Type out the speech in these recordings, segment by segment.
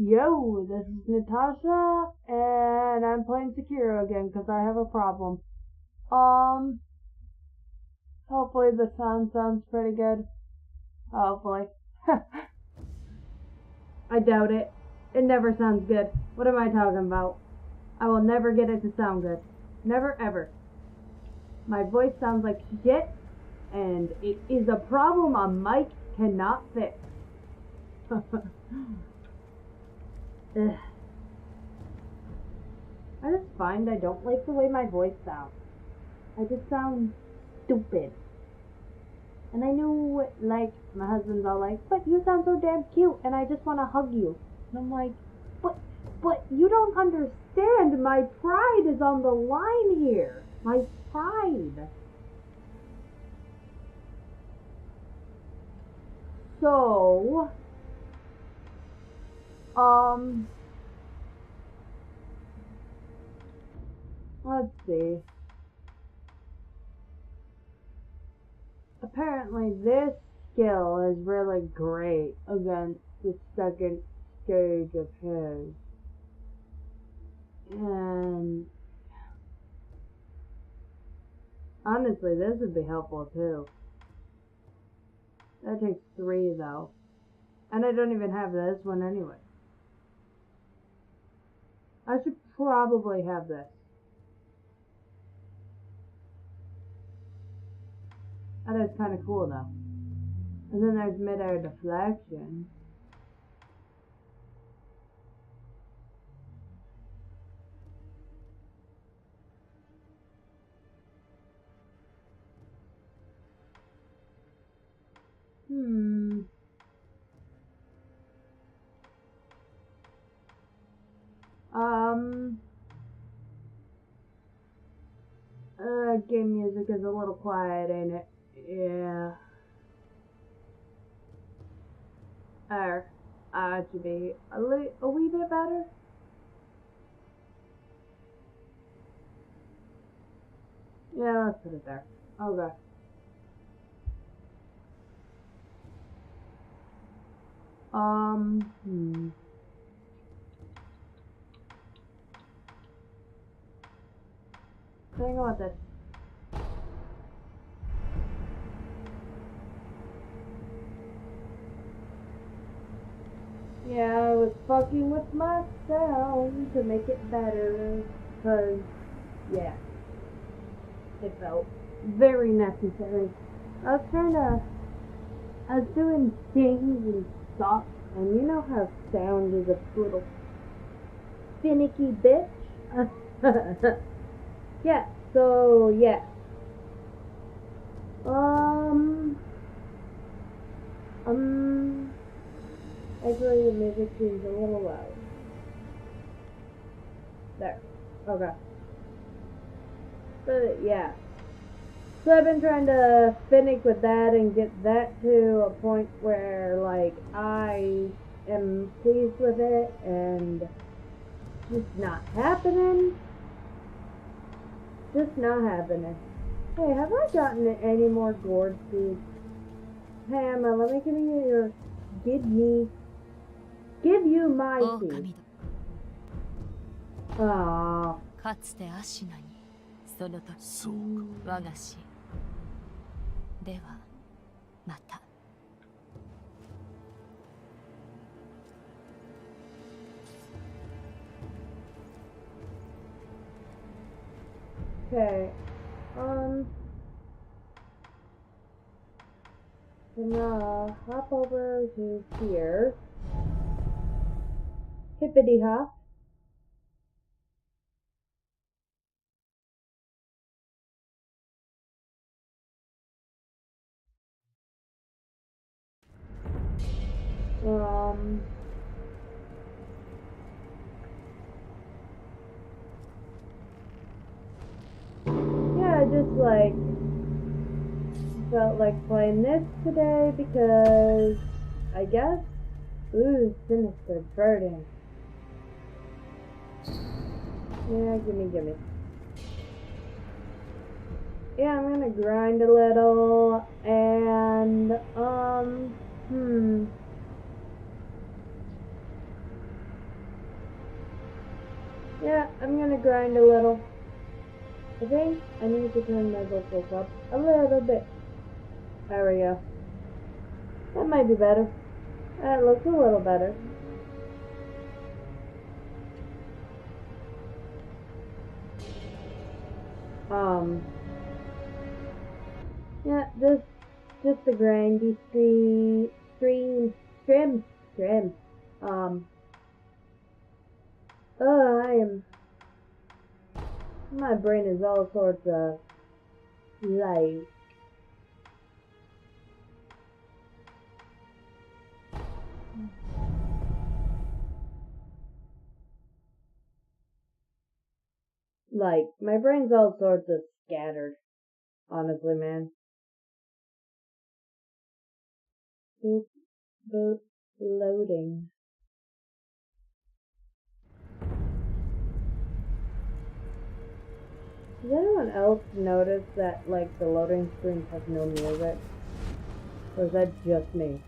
Yo, this is Natasha, and I'm playing Sekiro again because I have a problem. Um, Hopefully the sound sounds pretty good. Hopefully. I doubt it. It never sounds good. What am I talking about? I will never get it to sound good. Never ever. My voice sounds like shit, and it is a problem a mic cannot fix. Ugh. I just find I don't like the way my voice sounds. I just sound stupid. And I know, like, my husband's all like, but you sound so damn cute, and I just want to hug you. And I'm like, but you don't understand. My pride is on the line here. My pride. So, let's see. Apparently this skill is really great against the second stage of his. And honestly, this would be helpful too. That takes 3 though. And I don't even have this one anyway. I should probably have this. That is kind of cool though. And then there's mid-air deflection. Game music is a little quiet, ain't it? Yeah. It should be a wee bit better. Yeah, let's put it there. Okay. Hang on with this. Yeah, I was fucking with my sound to make it better, cause, yeah, it felt very necessary. I was doing things and stuff, and you know how sound is a little finicky bitch? Yeah, so, yeah. Actually, the music seems a little loud. There. Okay. But, yeah. So I've been trying to finish with that and get that to a point where, like, I am pleased with it, and just not happening. Just not happening. Hey, have I gotten any more gourd seeds? Hey, Emma, let me give you my seed. Aww. かつてアシナにその時我が死ではまた Okay, gonna hop over to here. Hippity hop. Yeah, I just like felt like playing this today because I guess sinister burden. Yeah, gimme. Yeah, I'm gonna grind a little and Yeah, I'm gonna grind a little. I think I need to turn my vocals up a little bit. There we go. That might be better. That looks a little better. Yeah, just the grindy stream. My brain is all sorts of light. Like, my brain's all sorts of scattered. Honestly, man. Boot loading. Does anyone else notice that, like, the loading screens have no music? Or is that just me?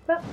But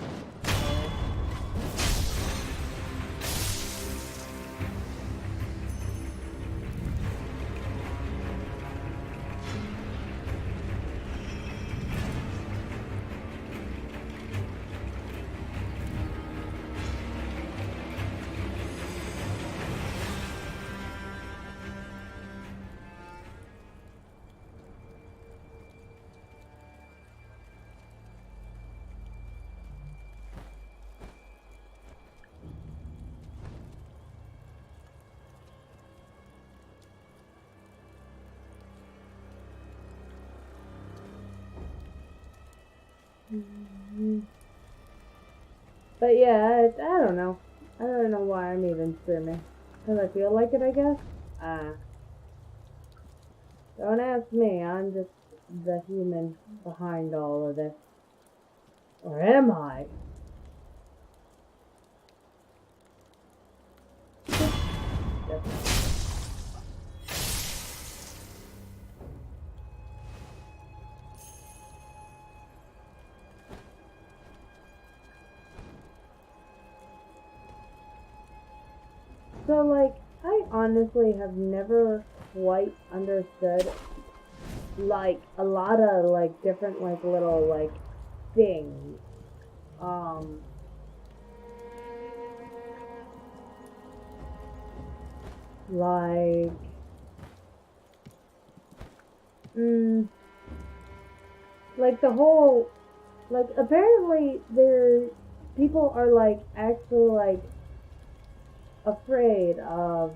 But yeah, I don't know. I don't know why I'm even streaming. Because I feel like it, I guess. Don't ask me. I'm just the human behind all of this. Or am I? So, like, I honestly have never quite understood, like, a lot of, like, different, like, little, like, things. Like, like the whole, like, apparently people are, like, actually, like, afraid of,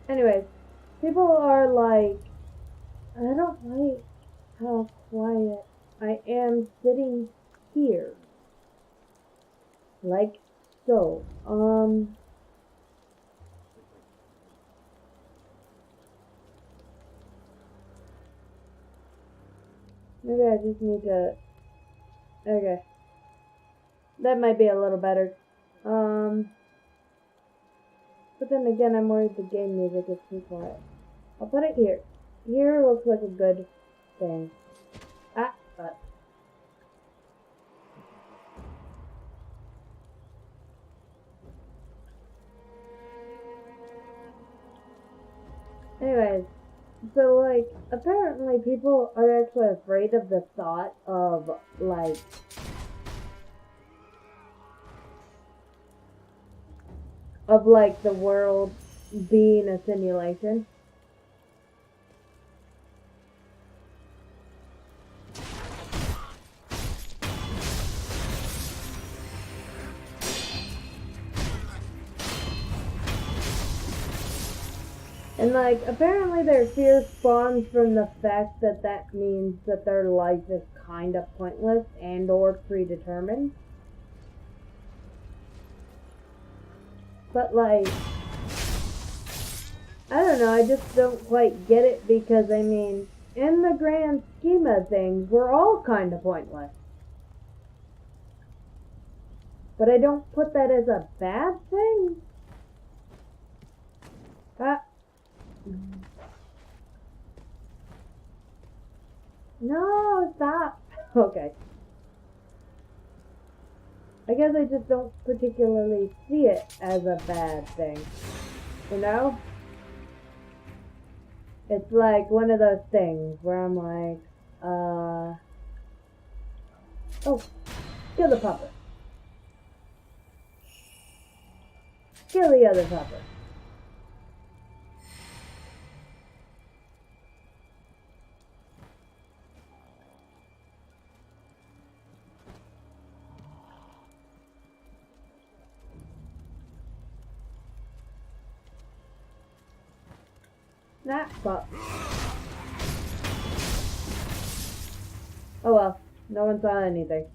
anyways, people are like, I don't like how quiet I am sitting here. Like so. Maybe I just need to. Okay. That might be a little better. But then again, I'm worried the game music is too quiet. I'll put it here. Here looks like a good thing. But. Anyways, so, like, apparently people are actually afraid of the thought of, like, the world being a simulation. And, like, apparently their fear spawns from the fact that that means that their life is kind of pointless and or predetermined. But, like, I don't know, I just don't quite get it because, I mean, in the grand scheme of things, we're all kind of pointless. But I don't put that as a bad thing. No, stop. Okay. I guess I just don't particularly see it as a bad thing. You know? It's like one of those things where I'm like, oh, kill the pupper. Kill the other pupper. Nah, fuck. Oh well, no one saw anything.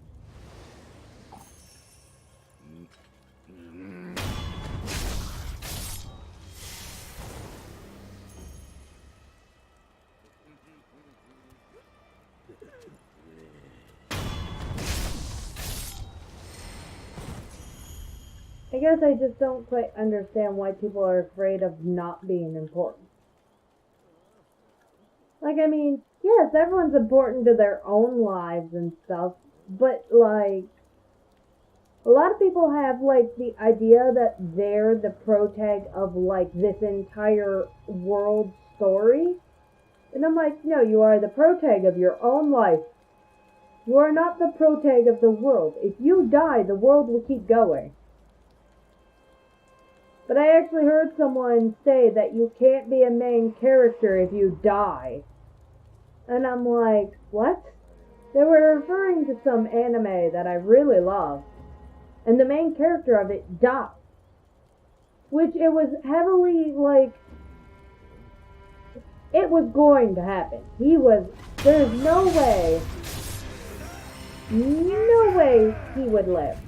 I guess I just don't quite understand why people are afraid of not being important. Like, I mean, yes, everyone's important to their own lives and stuff, but, like, a lot of people have, like, the idea that they're the protag of, like, this entire world story. And I'm like, no, you are the protag of your own life. You are not the protag of the world. If you die, the world will keep going. But I actually heard someone say that you can't be a main character if you die. And I'm like, what? They were referring to some anime that I really love. And the main character of it died. Which it was heavily, like, it was going to happen. There's no way he would live.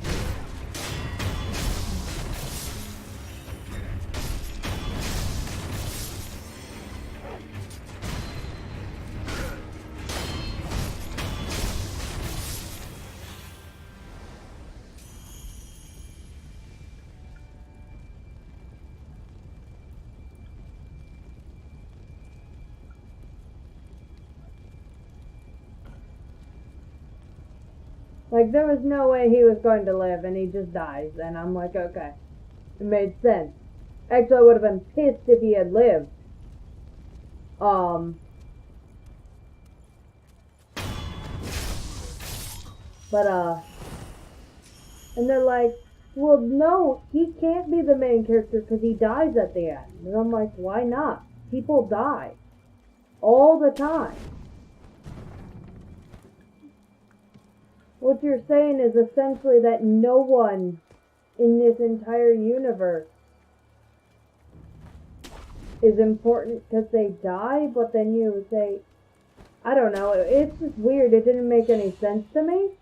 Like, there was no way he was going to live, and he just dies. And I'm like, okay. It made sense. Actually, I would have been pissed if he had lived. And they're like, well, no, he can't be the main character because he dies at the end. And I'm like, why not? People die. All the time. What you're saying is essentially that no one in this entire universe is important because they die, but then you say, I don't know, it's just weird. It didn't make any sense to me.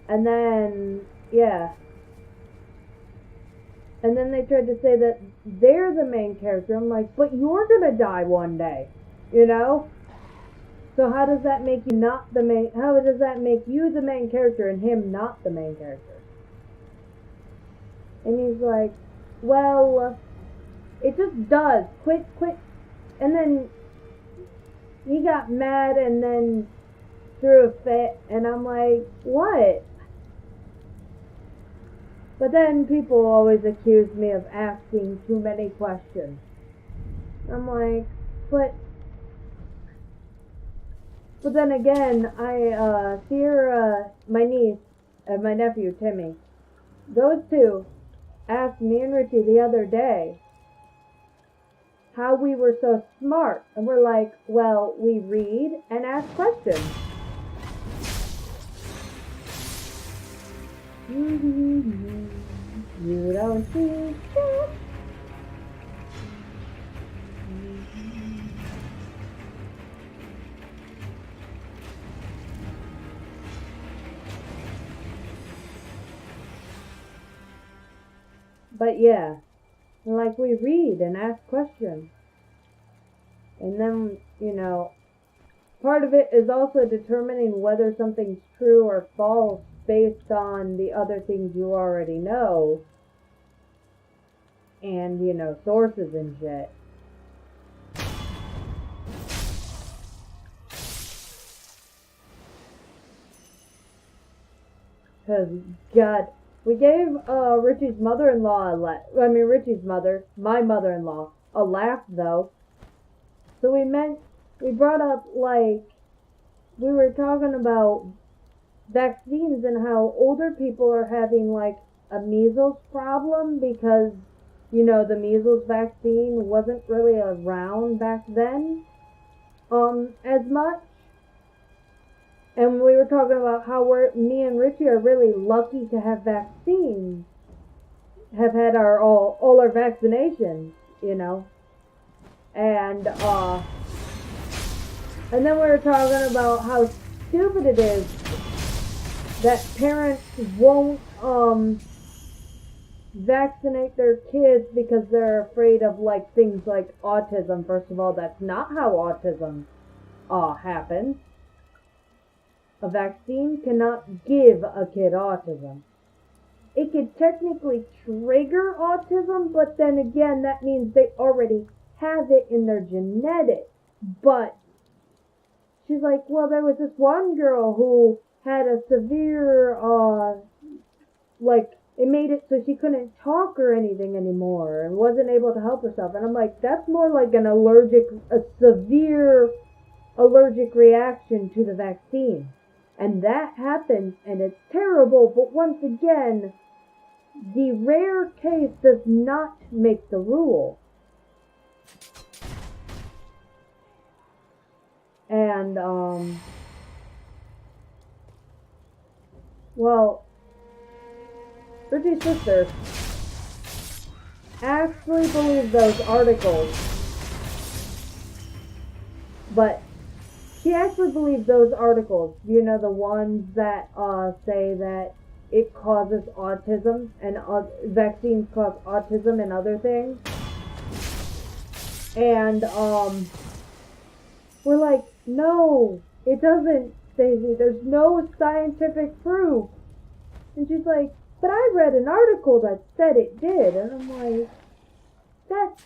And then, yeah. And then they tried to say that they're the main character. I'm like, but you're gonna die one day, you know? So how does that make you not the main, how does that make you the main character and him not the main character? And he's like, well, it just does. Quit. And then he got mad and then threw a fit, and I'm like, what? But then people always accuse me of asking too many questions. I'm like, but then again, Sierra, my niece, and my nephew, Timmy, those two asked me and Richie the other day how we were so smart. And we're like, well, we read and ask questions. You don't see shit. But yeah, Like, we read and ask questions. And then, part of it is also determining whether something's true or false based on the other things you already know. And, sources and shit. Because, God, we gave Richie's mother-in-law Richie's mother, my mother-in-law, a laugh, though. So we brought up, like, we were talking about vaccines and how older people are having, like, a measles problem because, the measles vaccine wasn't really around back then, as much. And we were talking about how me and Richie are really lucky to have vaccines, have had all our vaccinations, and then we were talking about how stupid it is that parents won't vaccinate their kids because they're afraid of, like, things like autism. First of all, that's not how autism happens. A vaccine cannot give a kid autism. It could technically trigger autism, but then again, that means they already have it in their genetics. But she's like, well, there was this one girl who had a severe, it made it so she couldn't talk or anything anymore and wasn't able to help herself. And I'm like, that's more like a severe allergic reaction to the vaccine. And that happens, and it's terrible, but once again, the rare case does not make the rule. And, Richie's sister actually believed those articles, but she actually believed those articles, the ones that say that it causes autism and vaccines cause autism and other things. And we're like, no, it doesn't, Stacey. There's no scientific proof. And she's like, but I read an article that said it did. And I'm like, that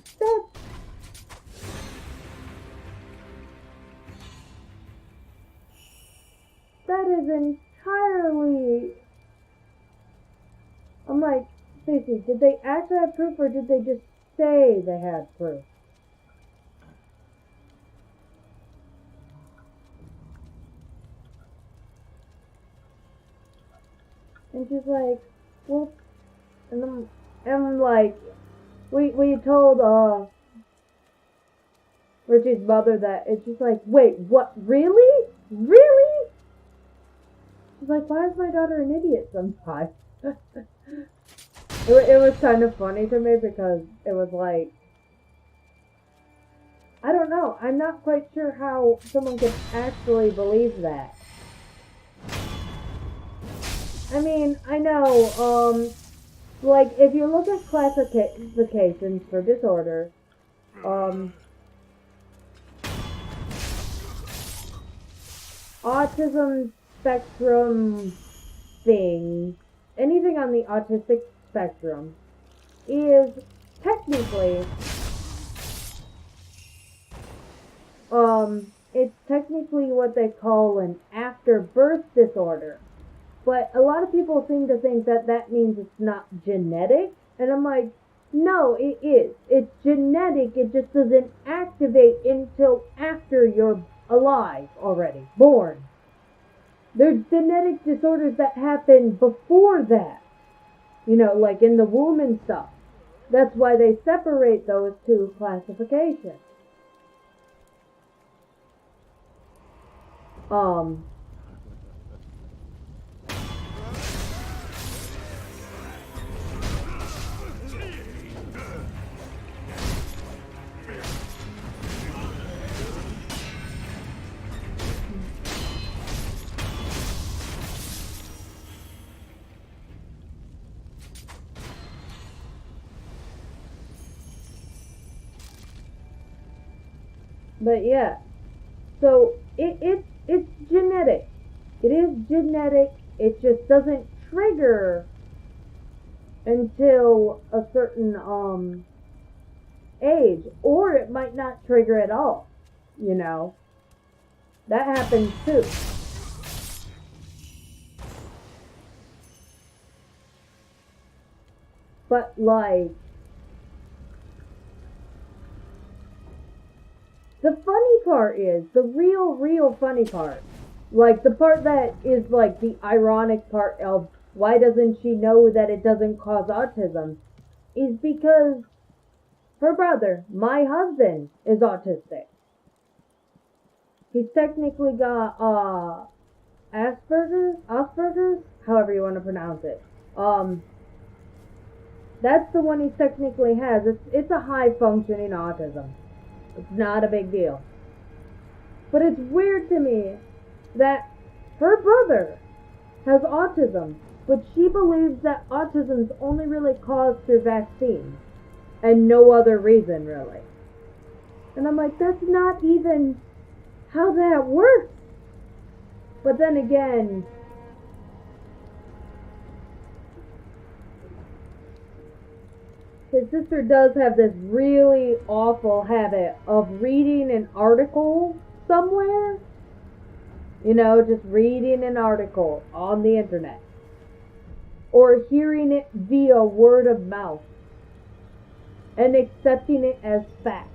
is entirely... I'm like, Stacey, did they actually have proof or did they just say they had proof? And she's like, well, and I'm like, we told Richie's mother that, and she's like, wait, what, really? Really? She's like, why is my daughter an idiot sometimes? It was kind of funny to me because it was like, I don't know, I'm not quite sure how someone could actually believe that. I mean, I know, like, if you look at classifications for disorder, autism spectrum thing, anything on the autistic spectrum is technically, it's technically what they call an after-birth disorder. But a lot of people seem to think that that means it's not genetic. And I'm like, no, it is. It's genetic. It just doesn't activate until after you're alive already, born. There's genetic disorders that happen before that. Like in the womb and stuff. That's why they separate those two classifications. But yeah, so it's genetic. It is genetic. It just doesn't trigger until a certain age, or it might not trigger at all. You know, that happens too. But like, the funny part is, the real funny part, like the part that is like the ironic part of why doesn't she know that it doesn't cause autism, is because her brother, my husband, is autistic. He's technically got Asperger's, however you want to pronounce it. That's the one he technically has. It's a high functioning autism. It's not a big deal. But it's weird to me that her brother has autism, but she believes that autism is only really caused through vaccines and no other reason, really. And I'm like, that's not even how that works. But then again, his sister does have this really awful habit of reading an article somewhere. You know, just reading an article on the internet. Or hearing it via word of mouth. And accepting it as fact.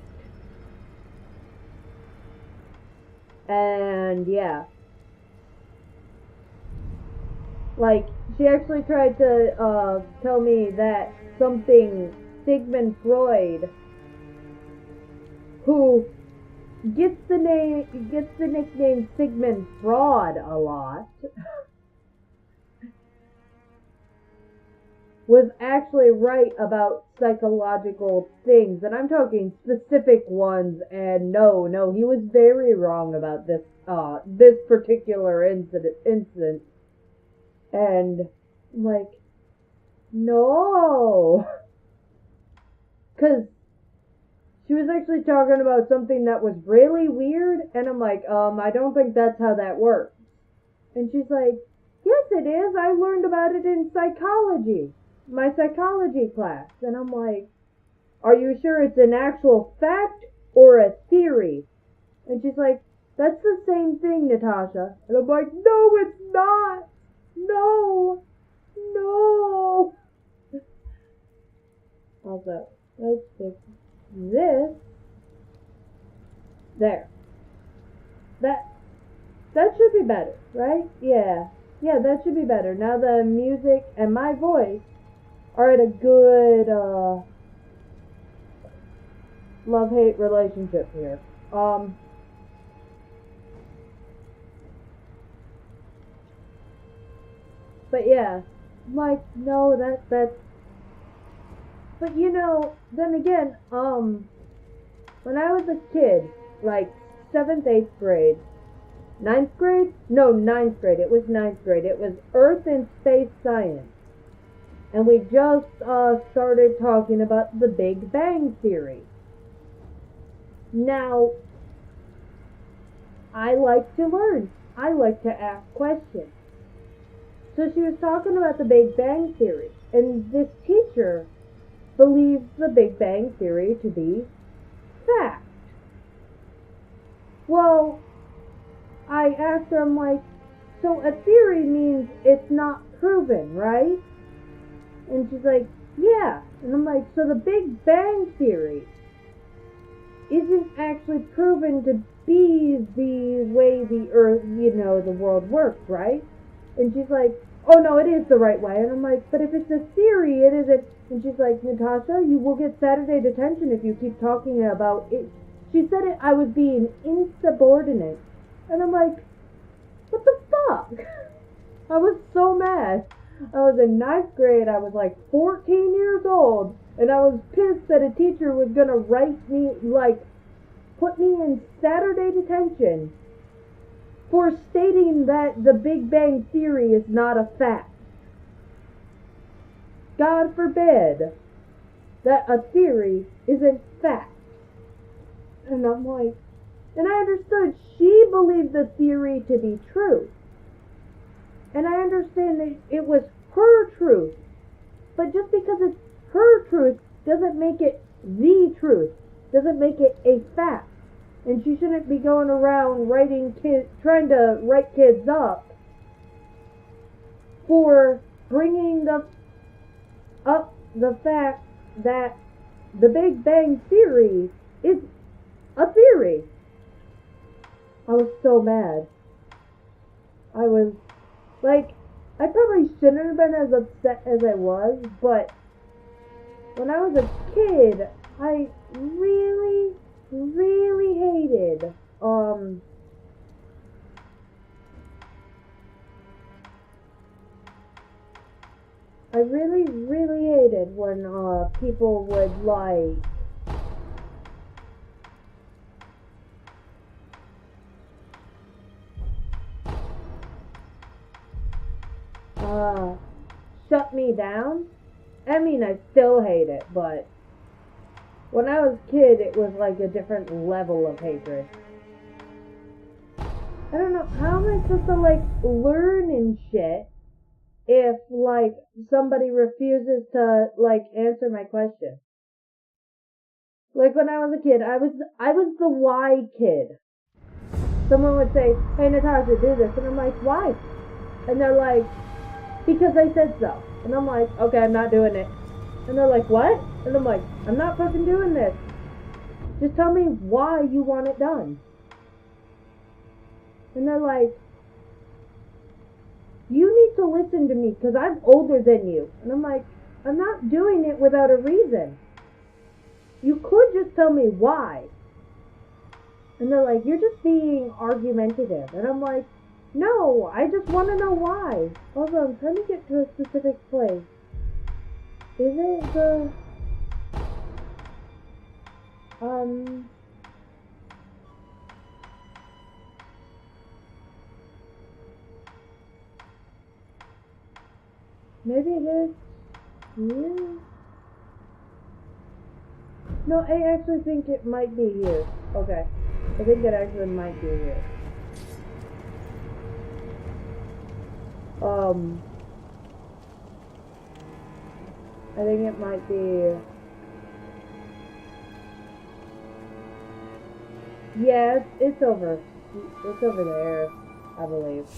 And yeah. Like, she actually tried to tell me that something Sigmund Freud, who gets the nickname Sigmund Fraud a lot, was actually right about psychological things, and I'm talking specific ones. And no, he was very wrong about this particular incident. And I'm like, no, because she was actually talking about something that was really weird, and I'm like, I don't think that's how that works. And she's like, yes it is, I learned about it in psychology, my psychology class. And I'm like, are you sure it's an actual fact or a theory? And she's like, that's the same thing, Natasha. And I'm like, no it's not, no. Also, let's fix this. There. That should be better, right? Yeah, that should be better. Now the music and my voice are at a good love-hate relationship here. But yeah, I'm like, no, that's. But you know, then again, when I was a kid, like 7th, 8th grade, 9th grade? No, 9th grade. It was 9th grade. It was Earth and Space Science. And we just started talking about the Big Bang Theory. Now, I like to learn. I like to ask questions. So she was talking about the Big Bang Theory. And this teacher believes the Big Bang Theory to be fact. Well, I asked her, I'm like, so a theory means it's not proven, right? And she's like, yeah. And I'm like, so the Big Bang Theory isn't actually proven to be the way the earth, the world works, right? And she's like, oh no, it is the right way. And I'm like, but if it's a theory, it isn't. And she's like, Natasha, you will get Saturday detention if you keep talking about it. She said I was being insubordinate. And I'm like, what the fuck? I was so mad. I was in 9th grade. I was like 14 years old. And I was pissed that a teacher was going to write me, put me in Saturday detention for stating that the Big Bang Theory is not a fact. God forbid that a theory isn't fact. And I'm like, And I understood she believed the theory to be true. And I understand that it was her truth. But just because it's her truth doesn't make it the truth. Doesn't make it a fact. And she shouldn't be going around trying to write kids up for bringing up the fact that the Big Bang Theory is a theory. I was so mad. I was like, I probably shouldn't have been as upset as I was, but when I was a kid, I really, really hated, I really, really hated when, people would, like, shut me down. I mean, I still hate it, but when I was a kid, it was like a different level of hatred. I don't know, how am I supposed to, like, learn and shit if, like, somebody refuses to, like, answer my question? Like, when I was a kid, I was the why kid. Someone would say, hey, Natasha, do this. And I'm like, why? And they're like, because I said so. And I'm like, okay, I'm not doing it. And they're like, what? And I'm like, I'm not fucking doing this. Just tell me why you want it done. And they're like, you need to listen to me because I'm older than you. And I'm like, I'm not doing it without a reason. You could just tell me why. And they're like, you're just being argumentative. And I'm like, no, I just want to know why. Also, I'm trying to get to a specific place. Is it the... Maybe it is here? No, I actually think it might be here. Okay. I think it actually might be here. I think it might be... Yeah, it's over. It's over there, I believe.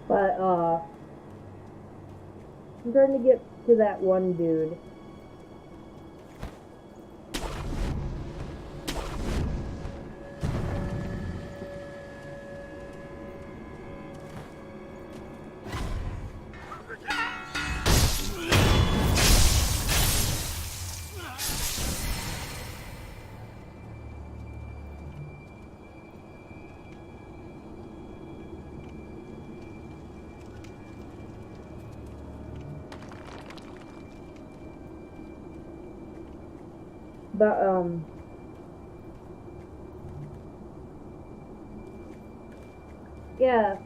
But, I'm trying to get to that one dude. But, yeah,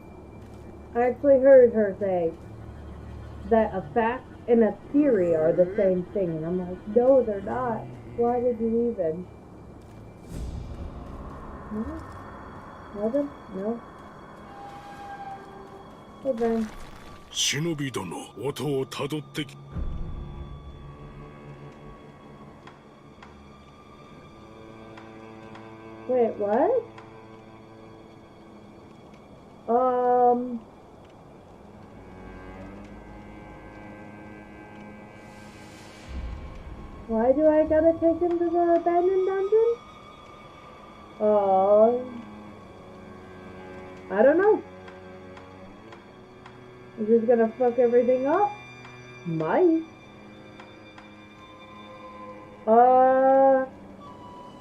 I actually heard her say that a fact and a theory are the same thing, and I'm like, no, they're not. Why did you even? No? Nothing? No? Hey, Ben. 忍び殿、音をたどってき。Wait, what? Why do I gotta take him to the abandoned dungeon? I don't know. Is this gonna fuck everything up? Might. I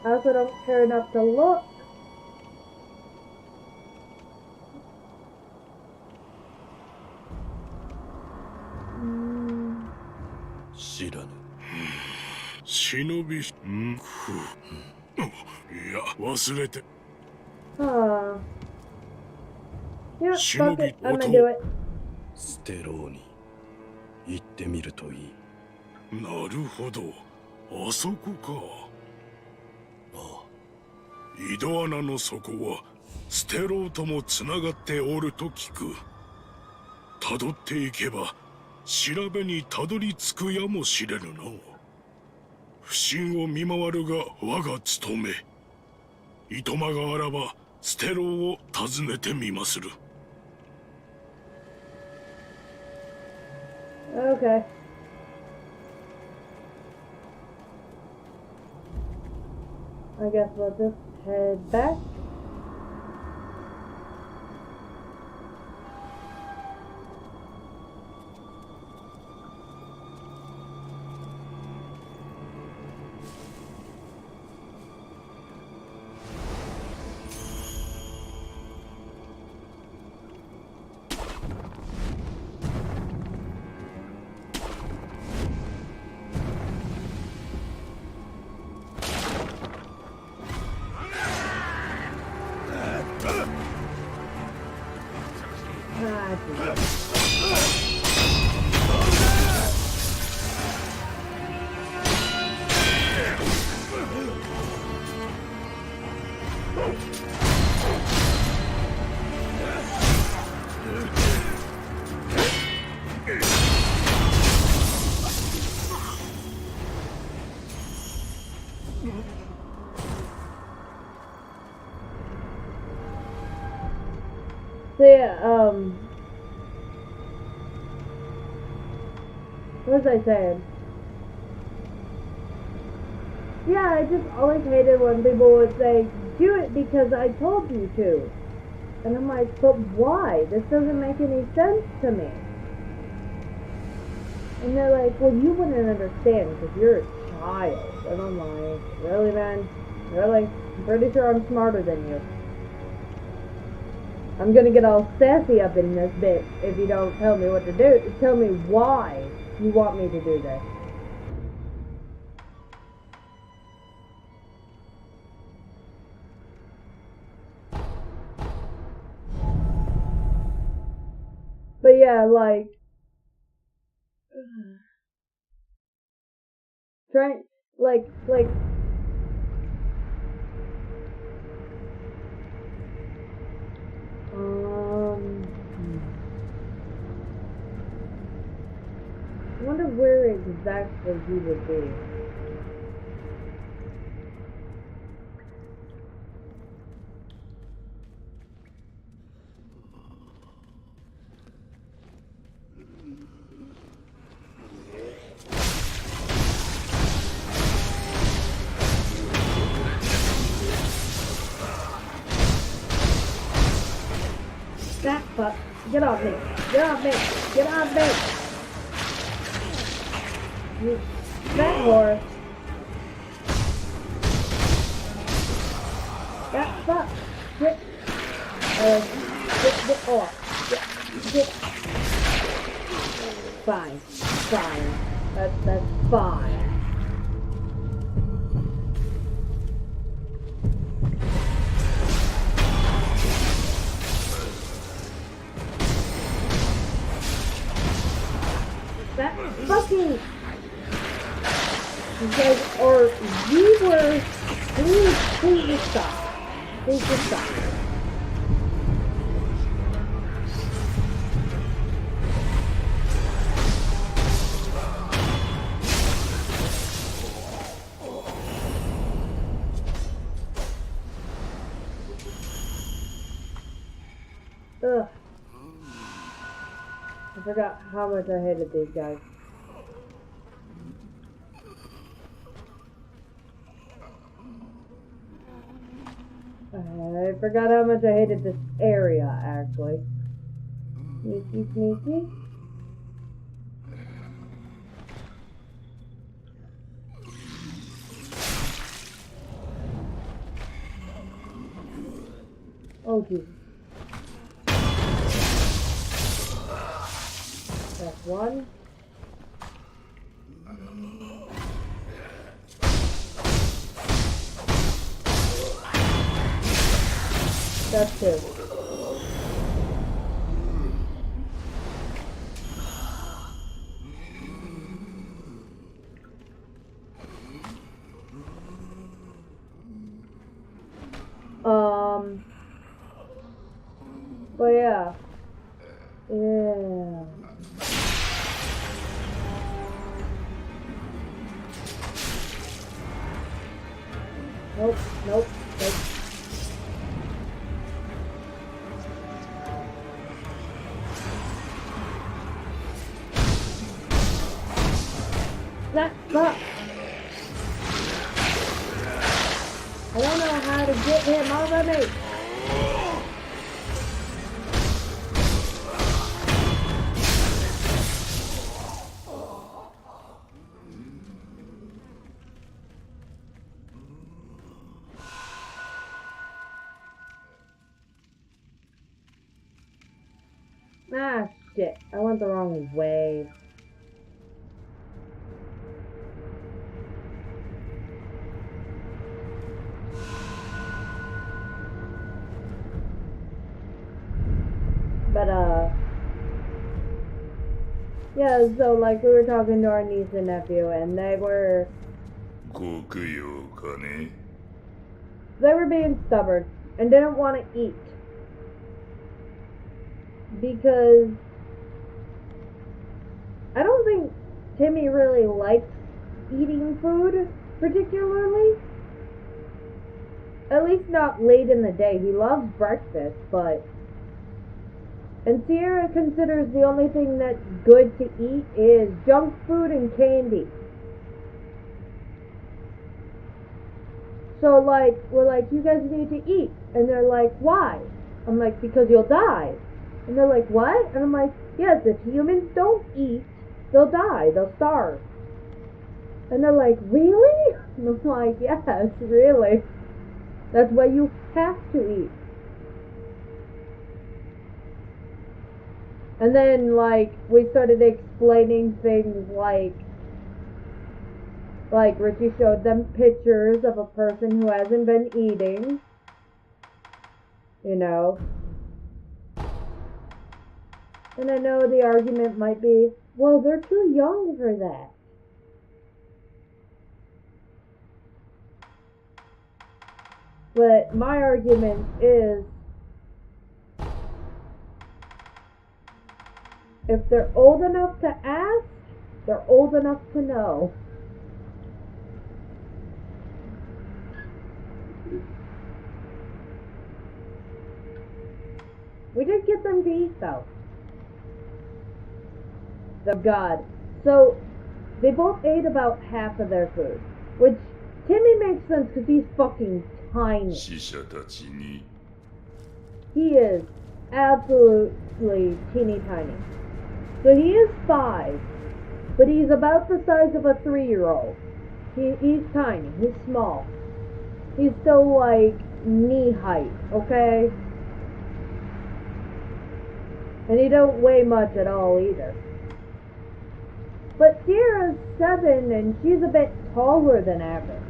also don't care enough to look. Shiranu. 忍び、いや、忘れて。Yeah, fuck it. I'm gonna do it. ステローに行ってみるといい。なるほど、あそこか。ああ、井戸穴の底はステロウともつながっておると聞く。たどっていけば調べにたどり着くやもしれぬの。不審を見回るが我が務め。いとまがあらばステロウを訪ねてみまする。Okay. I guess we'll just head back. So yeah, what was I saying? Yeah, I just always hated when people would say, do it because I told you to. And I'm like, but why? This doesn't make any sense to me. And they're like, well, you wouldn't understand because you're a child. And I'm like, really, man? Really? I'm pretty sure I'm smarter than you. I'm gonna get all sassy up in this bit if you don't tell me what to do. Tell me why you want me to do this. But yeah, like, trying, like, I wonder where exactly he would be. That fuck. Get off me. Get off me. Get off me. You fat whore. That fuck. Get off. Get. Fine. That's fine. That fucking... You guys are the worst. Please just stop. Please just stop. Ugh. I forgot how much I hated these guys. I forgot how much I hated this area, actually. Sneaky. Oh, Jesus. That's one. That's two. But yeah. Yeah. Nope, nope, nope. That sucks. I don't know how to get him off of me. Ah, shit. I went the wrong way. But, yeah, so, like, we were talking to our niece and nephew, and they were being stubborn and didn't want to eat. Because I don't think Timmy really likes eating food, particularly. At least not late in the day. He loves breakfast, but... And Sierra considers the only thing that's good to eat is junk food and candy. So, like, we're like, you guys need to eat. And they're like, why? I'm like, because you'll die. And they're like, what? And I'm like, yes, if humans don't eat, they'll die. They'll starve. And they're like, really? And I'm like, yes, really. That's why you have to eat. And then, like, we started explaining things like Richie showed them pictures of a person who hasn't been eating. You know. And I know the argument might be, well, they're too young for that. But my argument is, if they're old enough to ask, they're old enough to know. We did get them to eat, though. The God. So, they both ate about half of their food. Which, Timmy makes sense because he's fucking tiny. He is absolutely teeny tiny. So he is 5, but he's about the size of a 3-year-old. He's tiny. He's small. He's still like knee height, okay? And he don't weigh much at all either. But Sierra's 7 and she's a bit taller than average.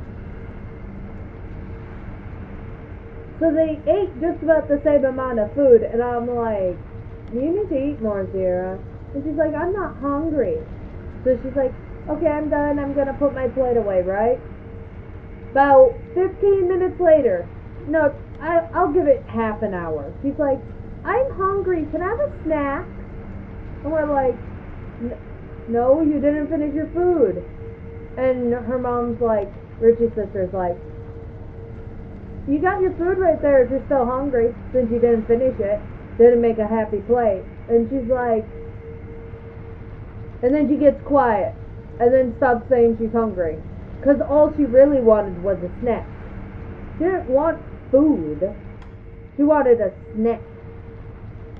So they ate just about the same amount of food, and I'm like, you need to eat more, Sierra. And she's like, I'm not hungry. So she's like, okay, I'm done. I'm going to put my plate away, right? About 15 minutes later, no, I'll give it half an hour. She's like, I'm hungry. Can I have a snack? And we're like, no, you didn't finish your food. And her mom's like, Richie's sister's like, you got your food right there if you're still hungry, since you didn't finish it. Didn't make a happy plate. And she's like, and then she gets quiet, and then stops saying she's hungry. Because all she really wanted was a snack. She didn't want food. She wanted a snack.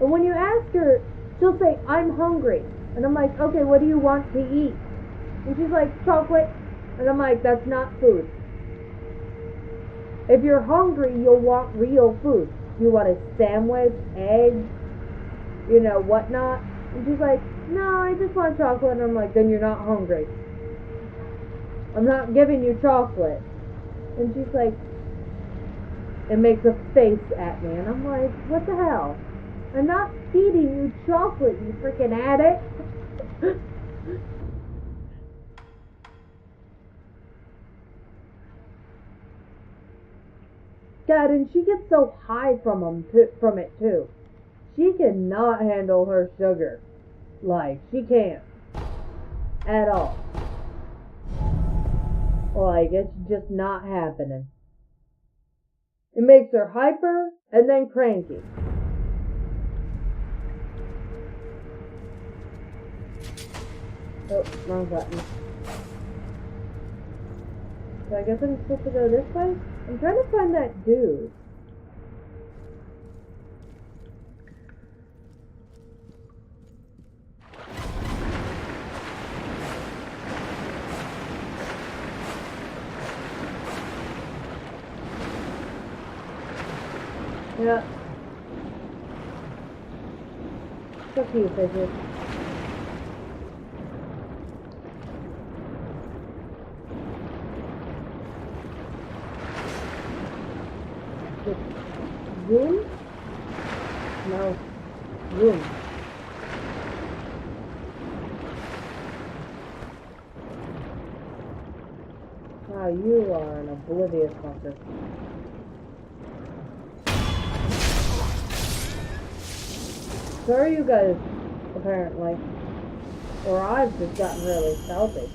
And when you ask her, she'll say, I'm hungry. And I'm like, okay, what do you want to eat? And she's like, chocolate. And I'm like, that's not food. If you're hungry, you'll want real food. You want a sandwich, eggs, you know, whatnot. And she's like, no, I just want chocolate. And I'm like, then you're not hungry. I'm not giving you chocolate. And she's like, and makes a face at me. And I'm like, what the hell? I'm not feeding you chocolate, you freaking addict. God, and she gets so high from it too. she cannot handle her sugar. Like, she can't. At all. Like, it's just not happening. It makes her hyper and then cranky. Oh, wrong button. So I guess I'm supposed to go this way? I'm trying to find that dude. Yeah. So cute, fidget. Room? No. Room. Wow, you are an oblivious fucker. So are you guys, apparently. Or I've just gotten really stealthy.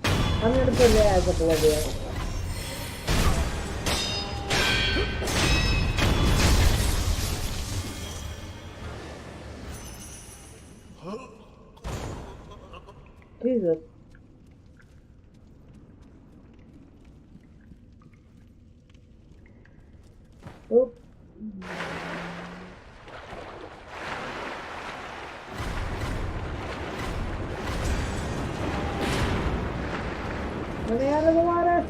I'm gonna put it as oblivious. Jesus. Oop. Let me out of the water.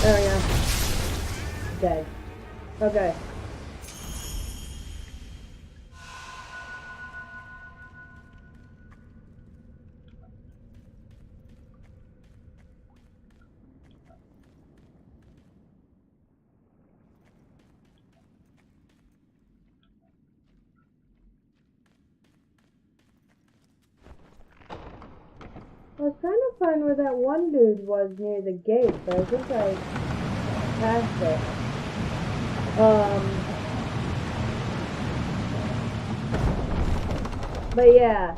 There we go. Dead. Okay. I was trying to find where that one dude was near the gate, but I think I passed it. But yeah.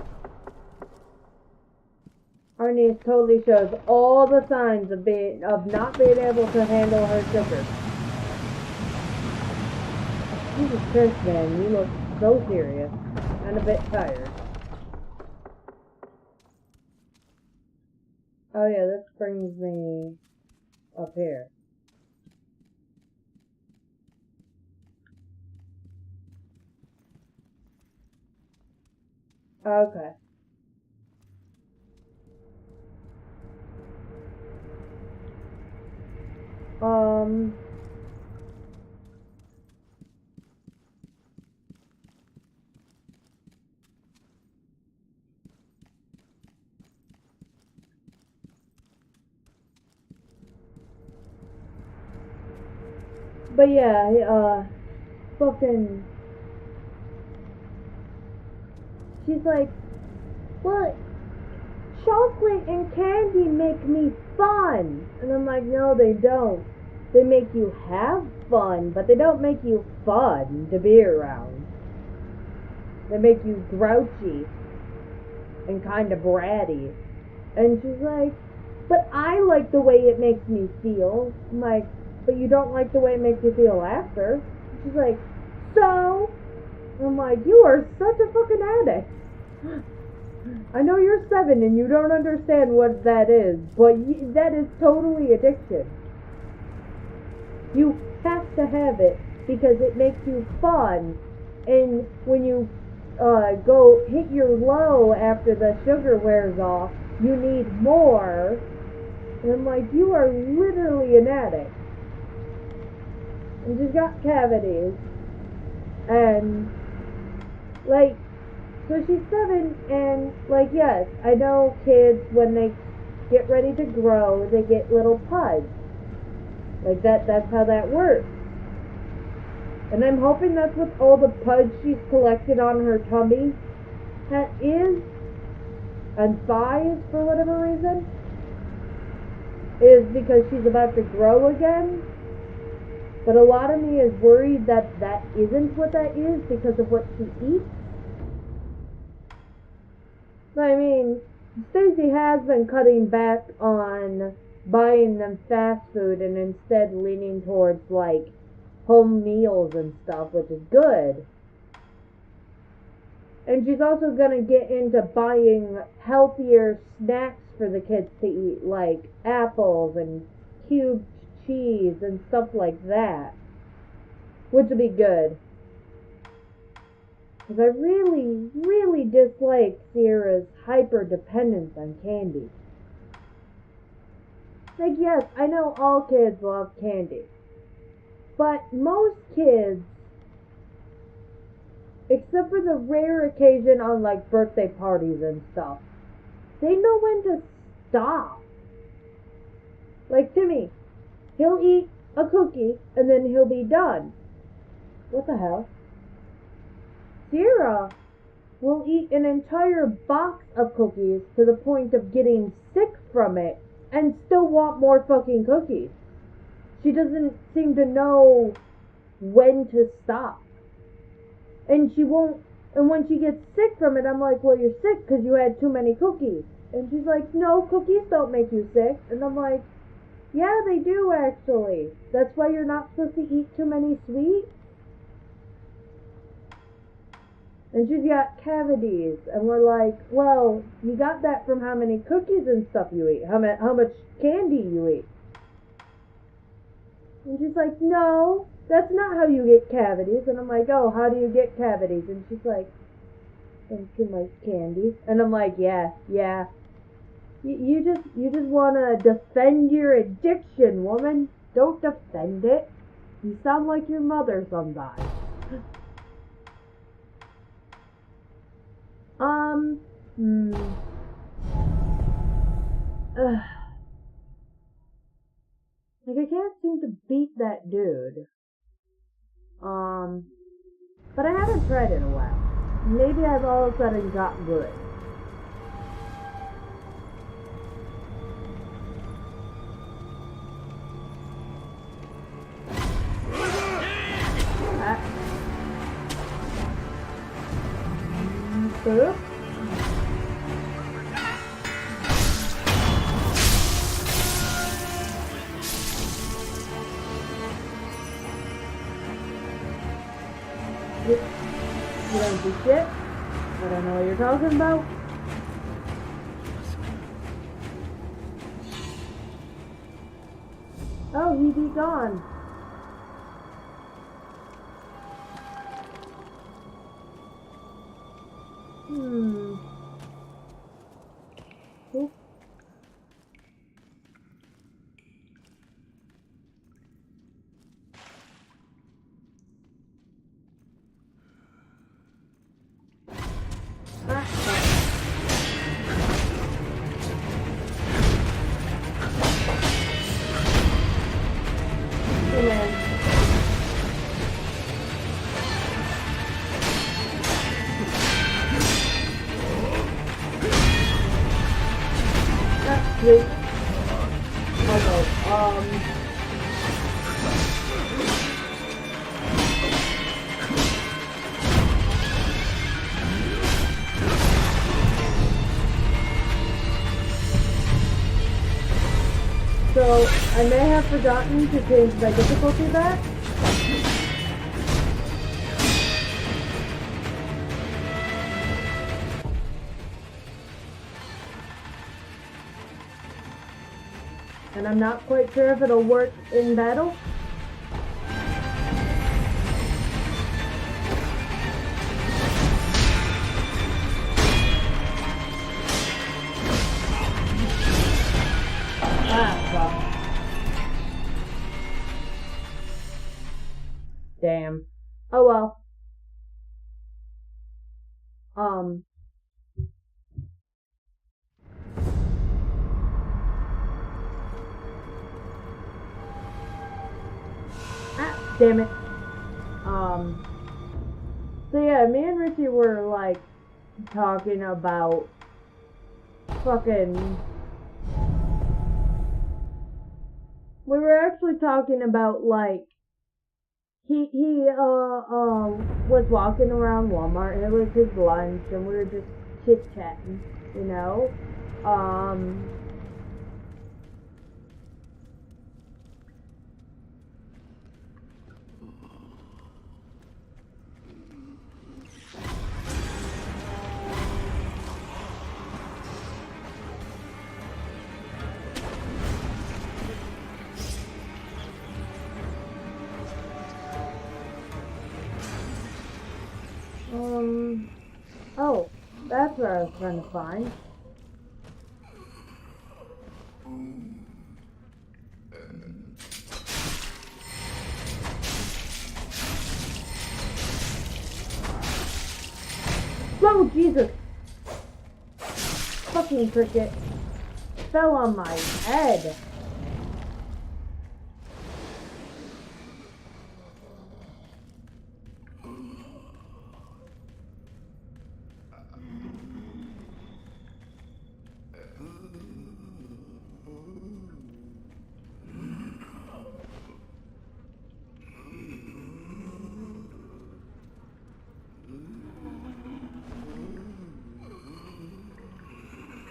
Our niece totally shows all the signs of not being able to handle her sugar. Jesus Christ, man, you look so serious and a bit tired. Oh yeah, this brings me up here. Okay. But yeah, fucking, she's like, well, chocolate and candy make me fun. And I'm like, no, they don't. They make you have fun, but they don't make you fun to be around. They make you grouchy and kind of bratty. And she's like, but I like the way it makes me feel. I'm like, but you don't like the way it makes you feel after. She's like, so? I'm like, you are such a fucking addict. I know you're 7 and you don't understand what that is, but that is totally addiction. You have to have it because it makes you fun. And when you go hit your low after the sugar wears off, you need more. And I'm like, you are literally an addict. And she's got cavities. And, like, so she's 7, and, like, yes, I know kids, when they get ready to grow, they get little puds. Like, that's how that works. And I'm hoping that's what all the pudge she's collected on her tummy is, and thighs for whatever reason, is because she's about to grow again. But a lot of me is worried that that isn't what that is because of what she eats. I mean, Stacey has been cutting back on buying them fast food and instead leaning towards, like, home meals and stuff, which is good. And she's also gonna get into buying healthier snacks for the kids to eat, like apples and cubed cheese and stuff like that, which would be good. Because I really, really dislike Sierra's hyper-dependence on candy. Like, yes, I know all kids love candy. But most kids, except for the rare occasion on, like, birthday parties and stuff, they know when to stop. Like Timmy, he'll eat a cookie and then he'll be done. What the hell? Sierra will eat an entire box of cookies to the point of getting sick from it and still want more fucking cookies. She doesn't seem to know when to stop. And she won't, and when she gets sick from it, I'm like, well, you're sick because you had too many cookies. And she's like, no, cookies don't make you sick. And I'm like, yeah, they do actually. That's why you're not supposed to eat too many sweets. And she's got cavities, and we're like, well, you got that from how many cookies and stuff you eat, how much candy you eat. And she's like, no, that's not how you get cavities. And I'm like, oh, how do you get cavities? And she's like, from too much candy. And I'm like, yeah. You just want to defend your addiction, woman. Don't defend it. You sound like your mother sometimes. Like, I can't seem to beat that dude. But I haven't tried it in a while. Maybe I've all of a sudden got good. Boop. You don't do shit. I don't know what you're talking about. Oh, he be gone. Oop. Wait. So, I may have forgotten to change my difficulty back. And I'm not quite sure if it'll work in battle. Damn. Oh well. Damn it. So yeah, me and Richie were like talking about fucking. We were actually talking about like he was walking around Walmart and it was his lunch and we were just chit chatting, you know. Oh, that's what I was trying to find. Oh, Jesus! Fucking cricket fell on my head.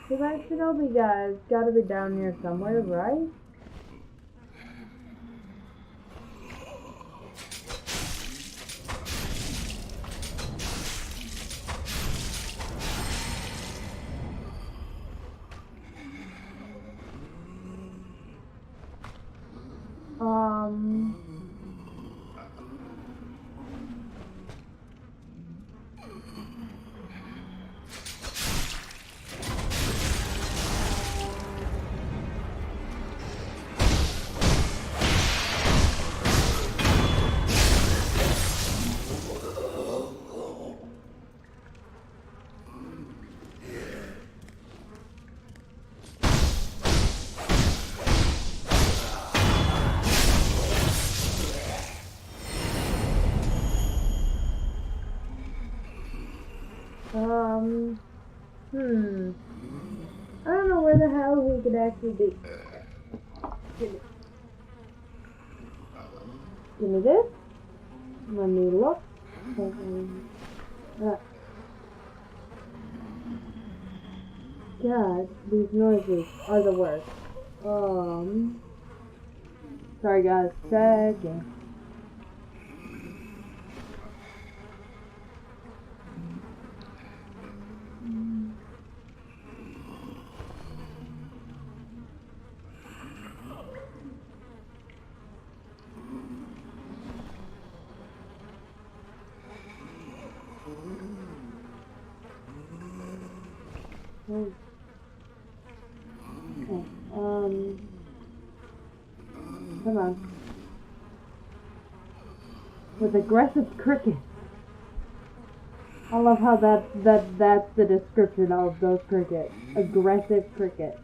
So that Shinobi guy's gotta be down here somewhere, right? I don't know where the hell he could actually be. Give me this. Let me look. God, these noises are the worst. Sorry guys, second. Come on. With aggressive cricket. I love how that's the description of those crickets. Aggressive cricket.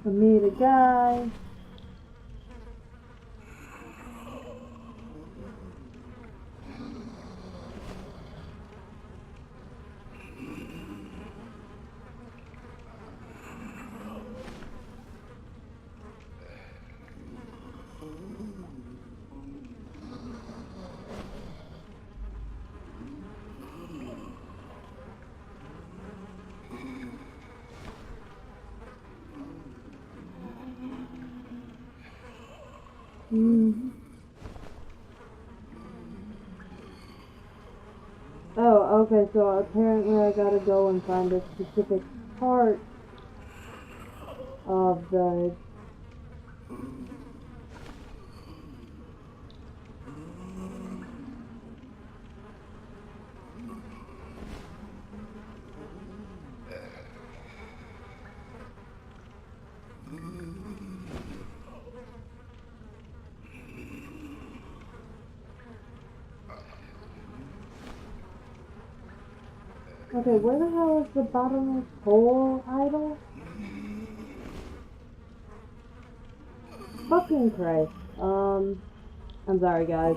I meet a guy. Oh, Okay, so apparently I gotta go and find a specific part of the... Okay, where the hell is the bottomless hole idol? Fucking Christ. I'm sorry, guys.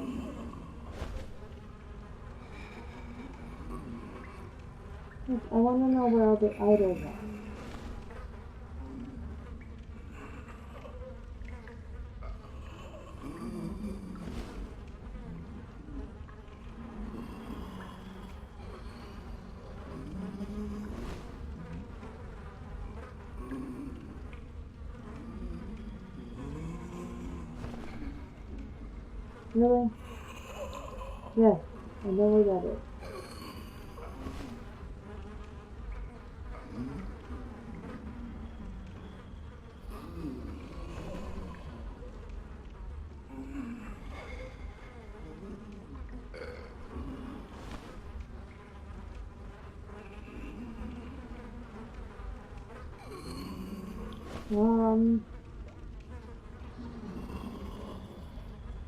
I want to know where all the idols are. Really? Yes, I know where that is.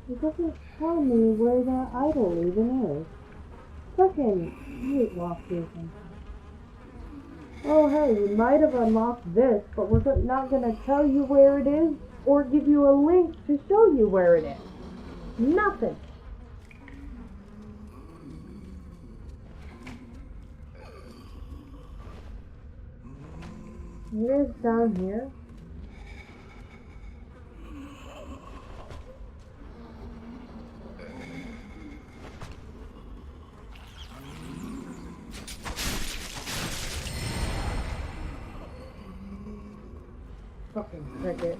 It doesn't tell me where the idol even is. Fucking hate walkthroughs. Oh hey, we might have unlocked this, but we're not gonna tell you where it is or give you a link to show you where it is. Nothing. It is down here. Fucking cricket.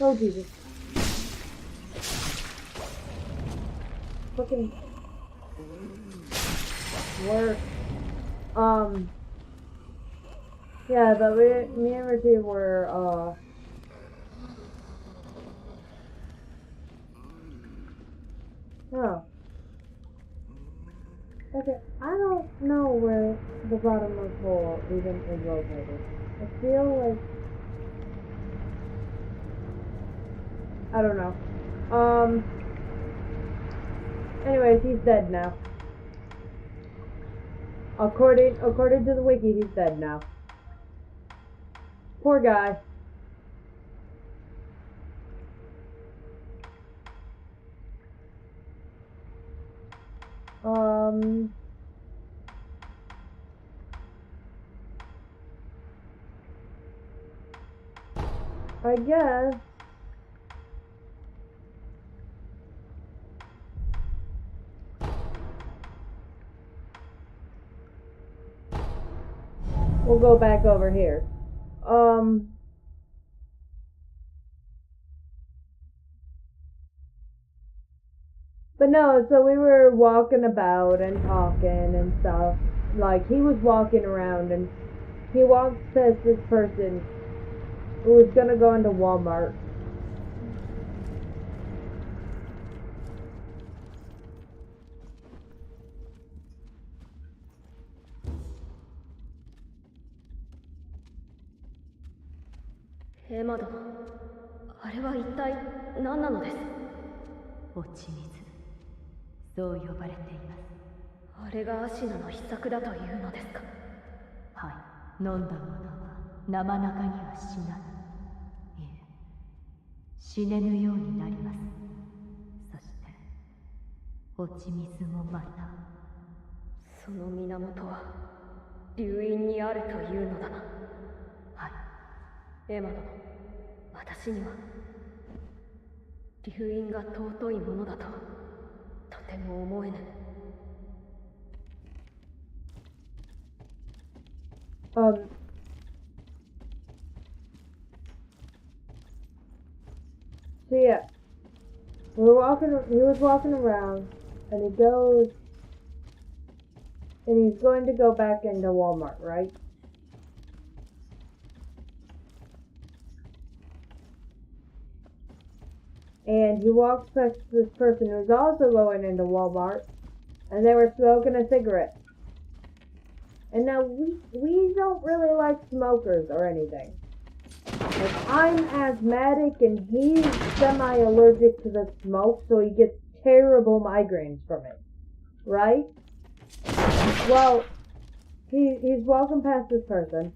Oh Jesus. Fucking work. Yeah, but me and Richie were, oh. Okay, I don't know where the bottomless hole even is located. I feel like... I don't know. Anyways, he's dead now. According to the wiki, he's dead now. Poor guy. I guess we'll go back over here. But no, so we were walking about and talking and stuff. Like, he was walking around and he walks past this person who was gonna go into Walmart. Emma殿、あれは一体何なのです？落ち水、そう呼ばれています。あれがアシナの秘策だというのですか？はい、飲んだ者は生中には死なぬ。いえ、死ねぬようになります。そして、落ち水もまた。その源は、流因にあるというのだな。はい、エマ殿、私には、流因が尊いものだと、とても思えぬ。So yeah, He was walking around, and he goes, and he's going to go back into Walmart, right? And he walks past this person who's also going into Walmart, and they were smoking a cigarette. And now we don't really like smokers or anything. Like, I'm asthmatic and he's semi-allergic to the smoke, so he gets terrible migraines from it. Right? Well, he's walking past this person,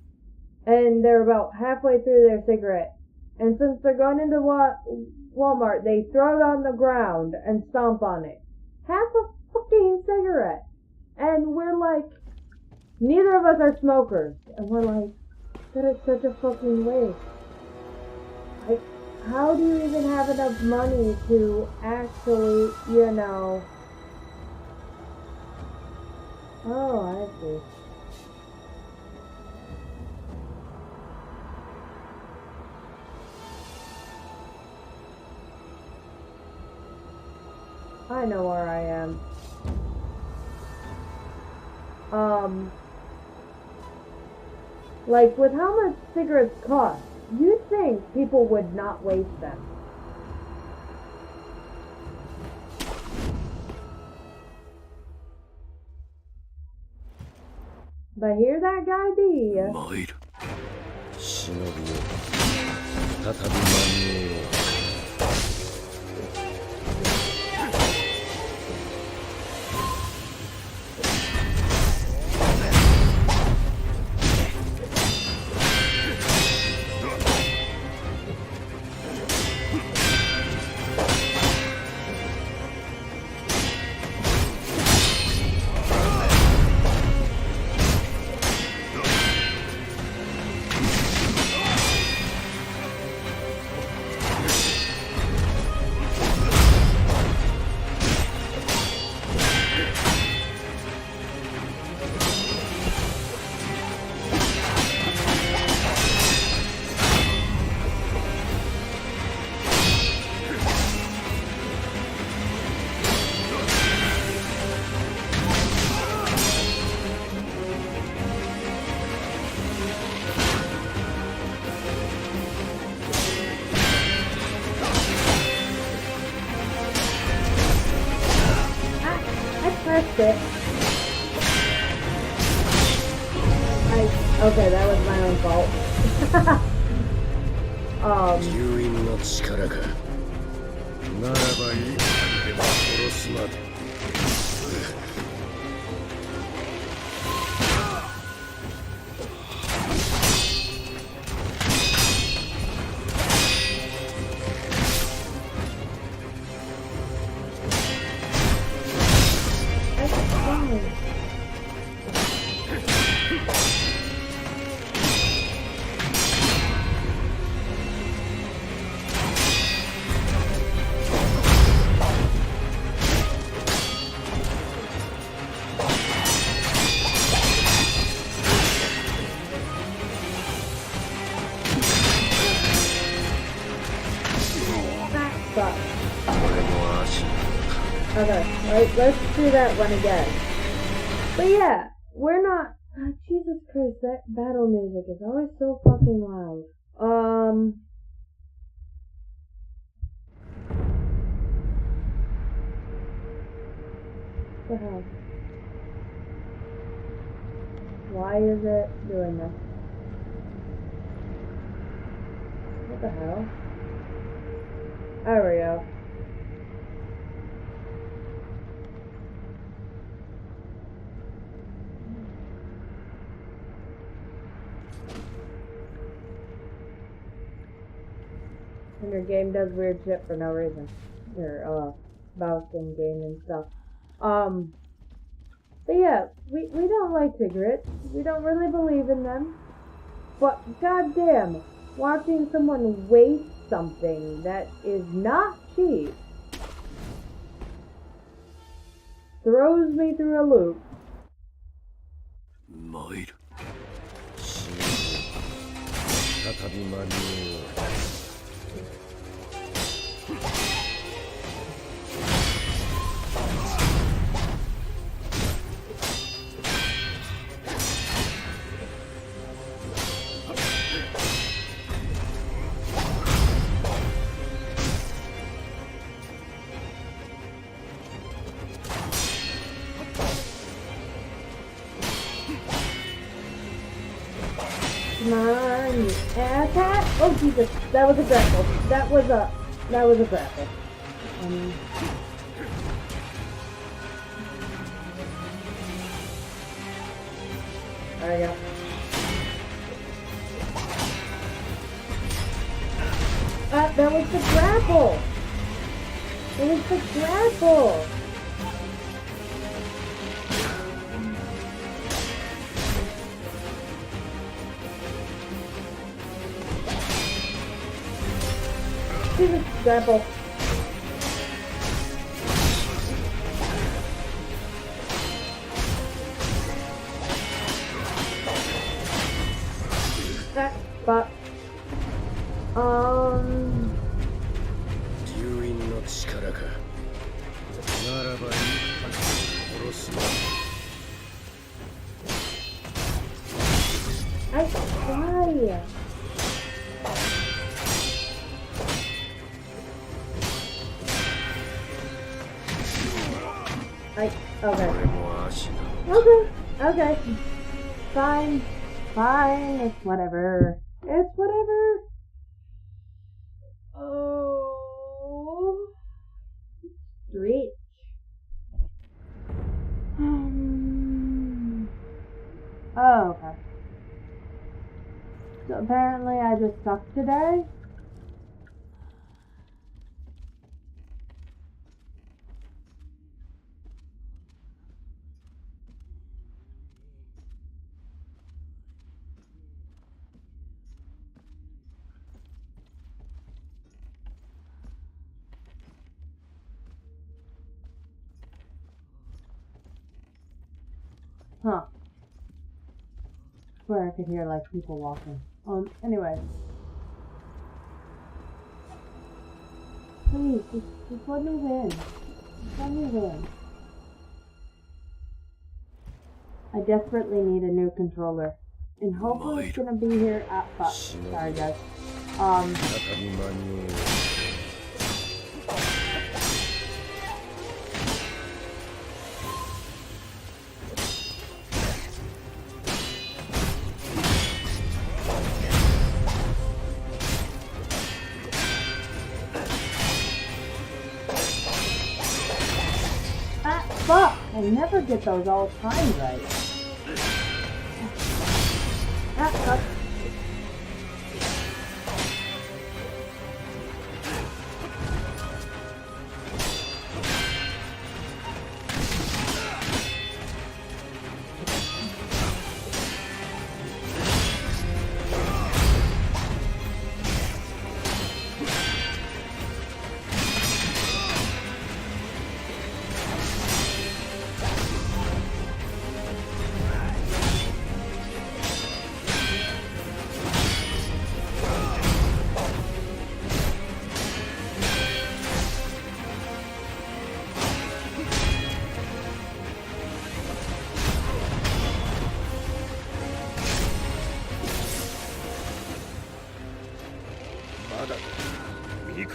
and they're about halfway through their cigarette. And since they're going into Walmart, they throw it on the ground and stomp on it. Half a fucking cigarette. And we're like, neither of us are smokers. And we're like, that is such a fucking waste. Like, how do you even have enough money to actually, Oh, I see. I know where I am. Like, with how much cigarettes cost, you'd think people would not waste them. But here that guy be. 参る。忍びよ。再び間に合えよ。It. Okay, that was my own fault. 吸引の力か。ならばいい。でも殺すまで。Okay, let's do that one again. But yeah, we're not... Jesus Christ, that battle music is always so fucking loud. What the hell? Why is it doing this? What the hell? There we go. And your game does weird shit for no reason. Your mouse and game and stuff. But yeah, we don't like cigarettes. We don't really believe in them. But goddamn, watching someone waste something that is not cheap throws me through a loop. 参る。忍びよ。再び間に合えよ。and attack. Oh Jesus, that was a grapple. That was a grapple. There we go. That was the grapple. It was the grapple. Jesus, grapple. But 流因の力か。ならばいいか殺すまで。 I try. Okay. 俺も足だ。 Okay. Fine. It's whatever. It's whatever. Oh. Street. Oh, okay. So apparently I just suck today. Huh. Swear I could hear like people walking. Anyway. Please, just let me win. Just let me win. I desperately need a new controller. And hopefully it's gonna be here at fuck. Sorry guys. 中に間に合う。 Fuck! I never get those all the time right. Fuck.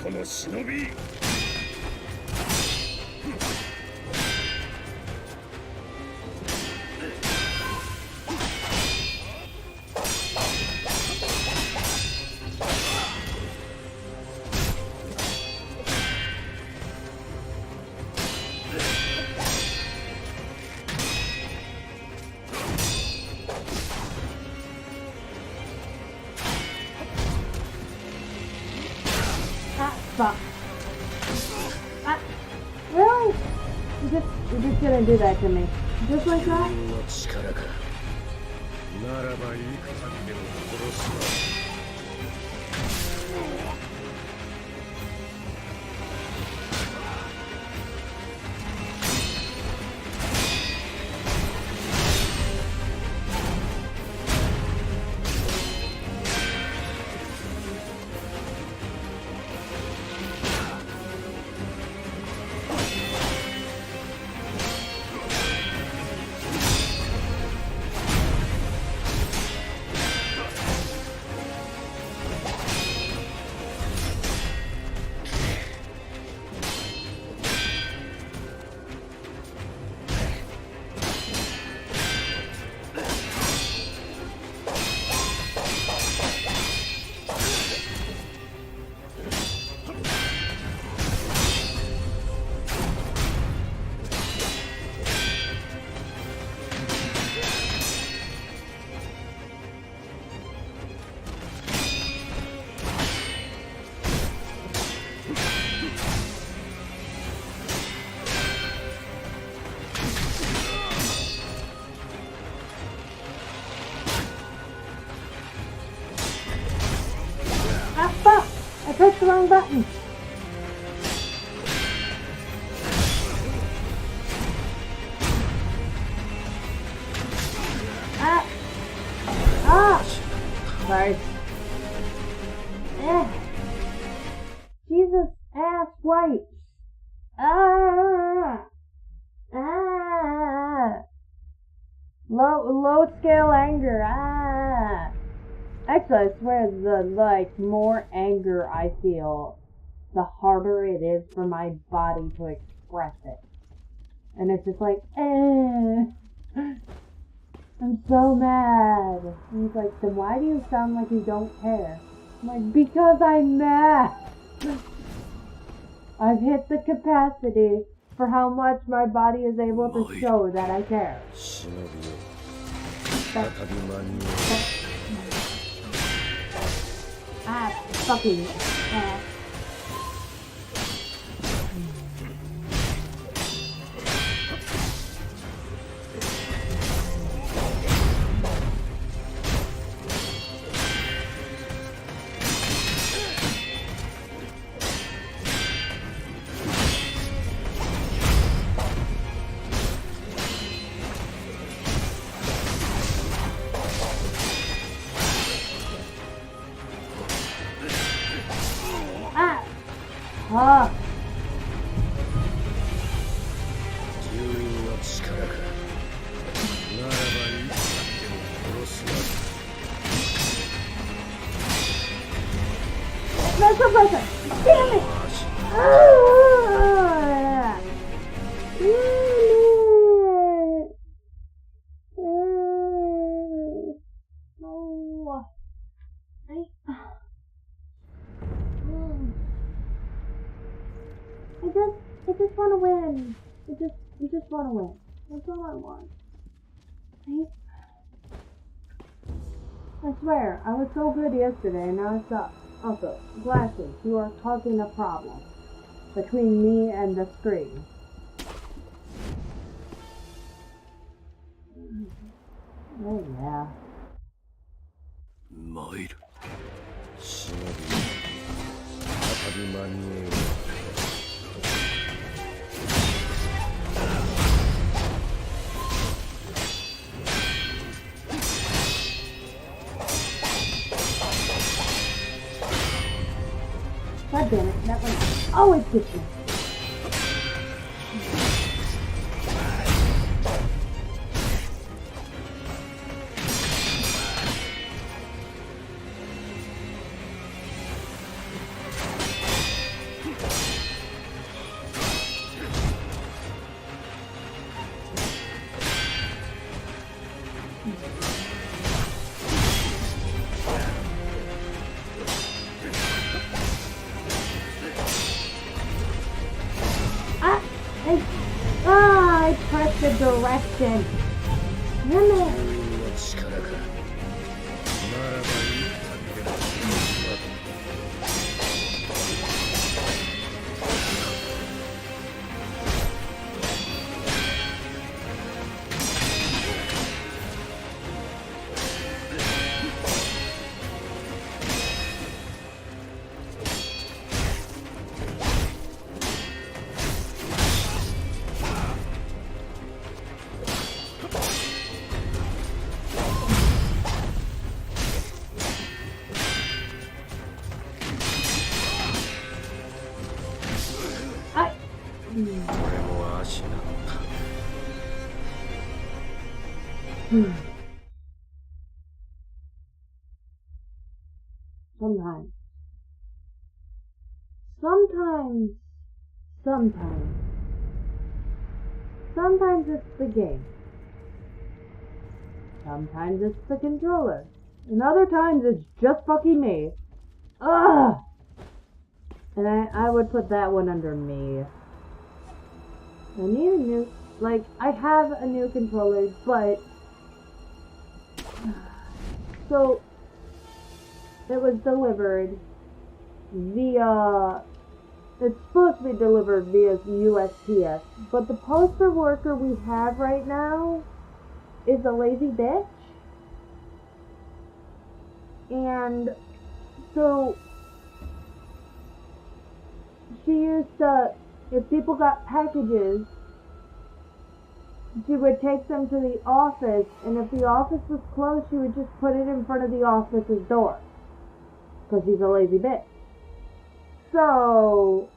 この忍び。 Fuck. Really? You're just gonna do that to me. Just like that? の力か。ならばいくたびでも殺すわ。 Fuck. pressed the wrong button. Ah! Ah! Sorry. Jesus ass white. Ah! Ah! Low scale anger. Ah! Actually, I swear, the more anger I feel, the harder it is for my body to express it. And it's just like, I'm so mad. And he's like, then why do you sound like you don't care? I'm like, because I'm mad. I've hit the capacity for how much my body is able to show that I care. Fucking ass. Ah! That's a buzzer! Damn it! Ah! I just want to win. I just want to win. That's all I want. I swear, I was so good yesterday and now I suck. Also, glasses, you are causing a problem between me and the screen. Oh yeah. God damn it, that one always gets me. I pressed the direction. Damn it. Sometimes it's the game. Sometimes it's the controller. And other times it's just fucking me. Ugh! And I would put that one under me. I need a new, I have a new controller, but, so, it was delivered via, it's supposed to be delivered via USPS, but the postal worker we have right now is a lazy bitch. And so she used to, if people got packages, she would take them to the office, and if the office was closed, she would just put it in front of the office's door. Because she's a lazy bitch. So,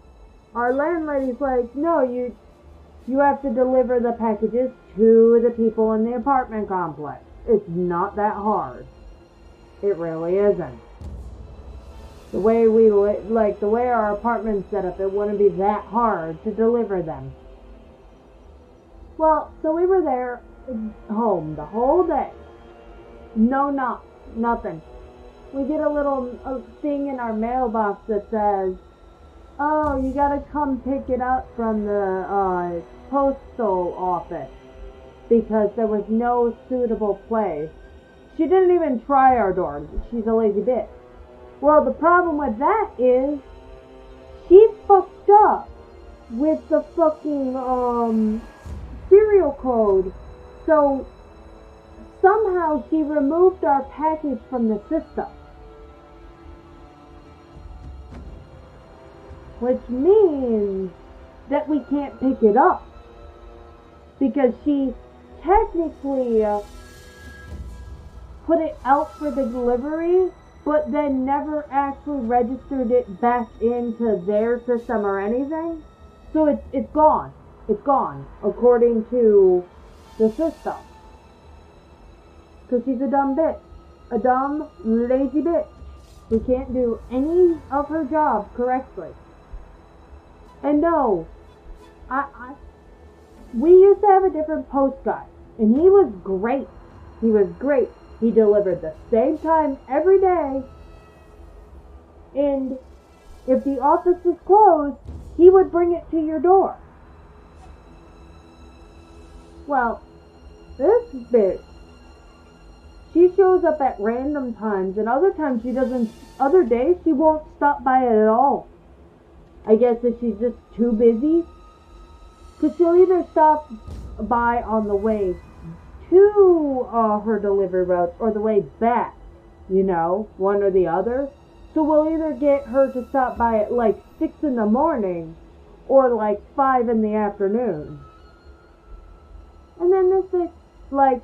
our landlady's like, no, you have to deliver the packages to the people in the apartment complex. It's not that hard. It really isn't. The way the way our apartment's set up, it wouldn't be that hard to deliver them. Well, so we were there home the whole day. Nothing. We get a thing in our mailbox that says, oh, you gotta come pick it up from the postal office because there was no suitable place. She didn't even try our door. She's a lazy bitch. Well, the problem with that is she fucked up with the fucking serial code. So somehow she removed our package from the system. Which means that we can't pick it up. Because she technically put it out for the delivery, but then never actually registered it back into their system or anything. So it's gone. It's gone, according to the system. Because she's a dumb bitch. A dumb, lazy bitch who can't do any of her job correctly. And no, we used to have a different post guy, and he was great. He was great. He delivered the same time every day, and if the office was closed, he would bring it to your door. Well, this bitch, she shows up at random times, and other times she doesn't, other days she won't stop by it at all. I guess if she's just too busy, because she'll either stop by on the way to her delivery route or the way back, one or the other. So we'll either get her to stop by at like 6 in the morning or like 5 in the afternoon. And then this is like,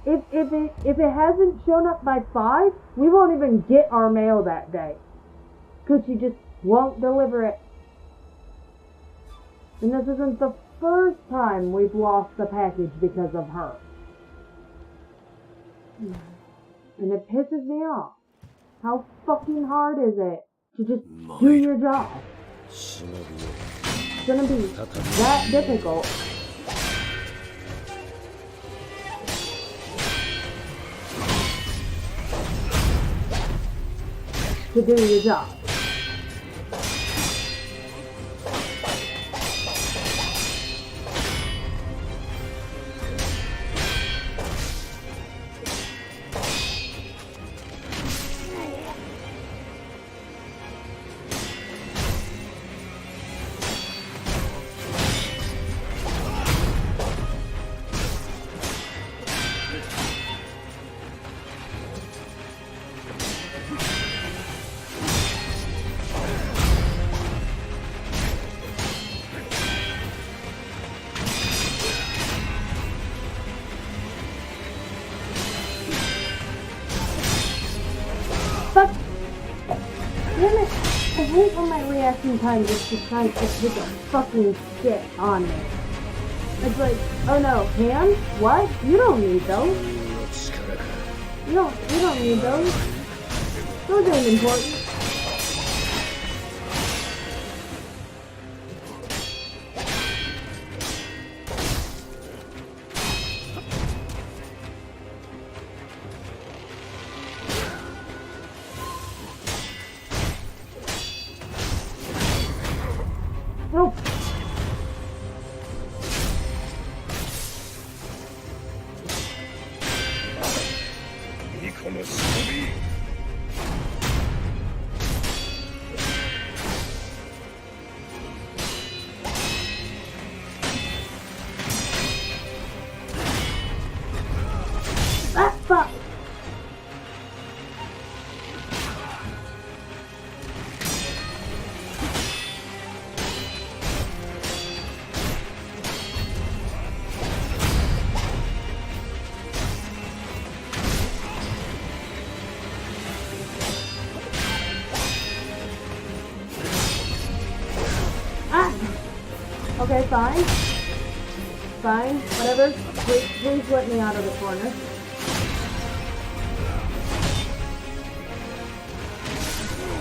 if it hasn't shown up by 5, we won't even get our mail that day. Because she just won't deliver it. And this isn't the first time we've lost a package because of her. And it pisses me off. How fucking hard is it to just do your job? It shouldn't be that difficult. To do your job. Fuck! Damn it! I hate when my reaction time just decides to take a fucking shit on me. It's like, oh no, hands? What? You don't need those. You don't need those. Those ain't important. Nope. Okay, fine. Fine, whatever. Please let me out of the corner.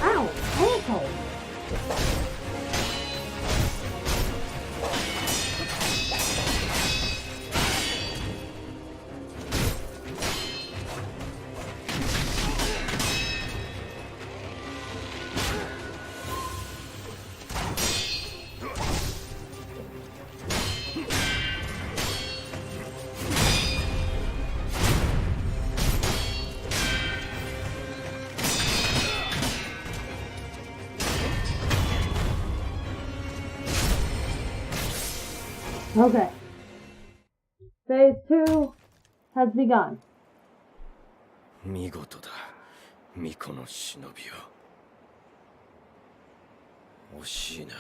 Ow! Asshole! Okay. Phase 2 has begun. 見事だ、巫女の忍びよ。惜しいな。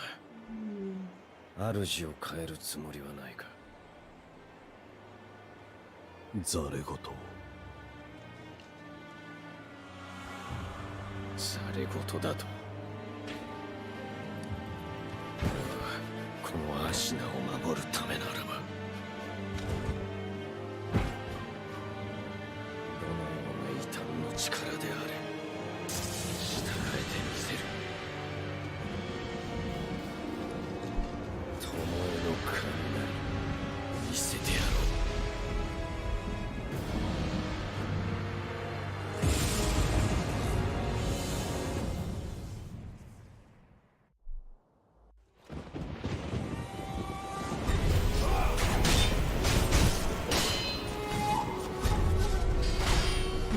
主を変えるつもりはないか。ざれ言。ざれ言だと。俺はこのアシナを守るためならば、どのような異端の力であれ、従えてみせる。巴の雷、見せてやろう。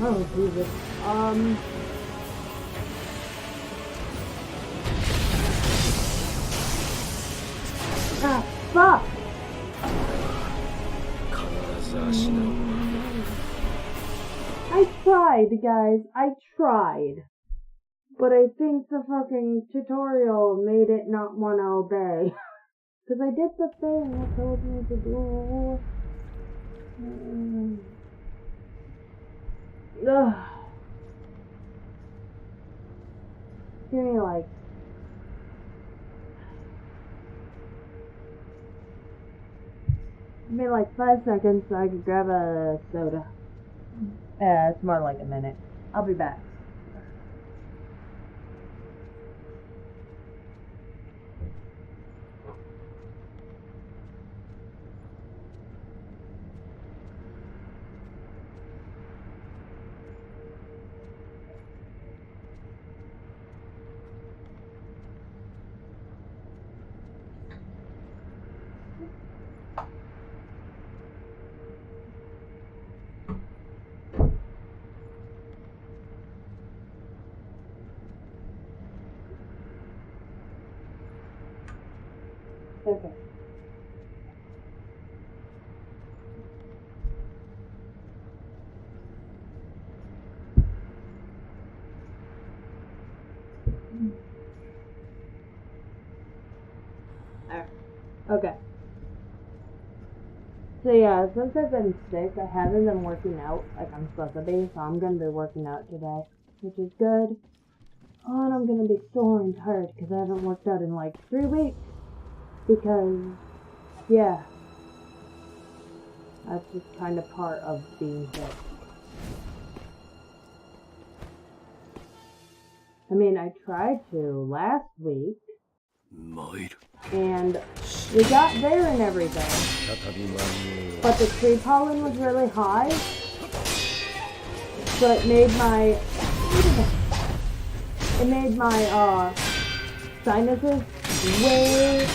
Oh, Jesus. Ah, fuck! 必ずアシナを守る。I tried, guys. I tried. But I think the fucking tutorial made it not want to obey. Because I did the thing it told me to do. Ugh. Give me like... Give me like 5 seconds so I can grab a soda. It's more like a minute. I'll be back. Okay. Okay. So yeah, since I've been sick, I haven't been working out like I'm supposed to be, so I'm gonna be working out today, which is good. Oh, and I'm gonna be sore and tired because I haven't worked out in like 3 weeks. Because, yeah, that's just kind of part of being sick. I mean, I tried to last week, and we got there and everything, but the tree pollen was really high, so it made my sinuses way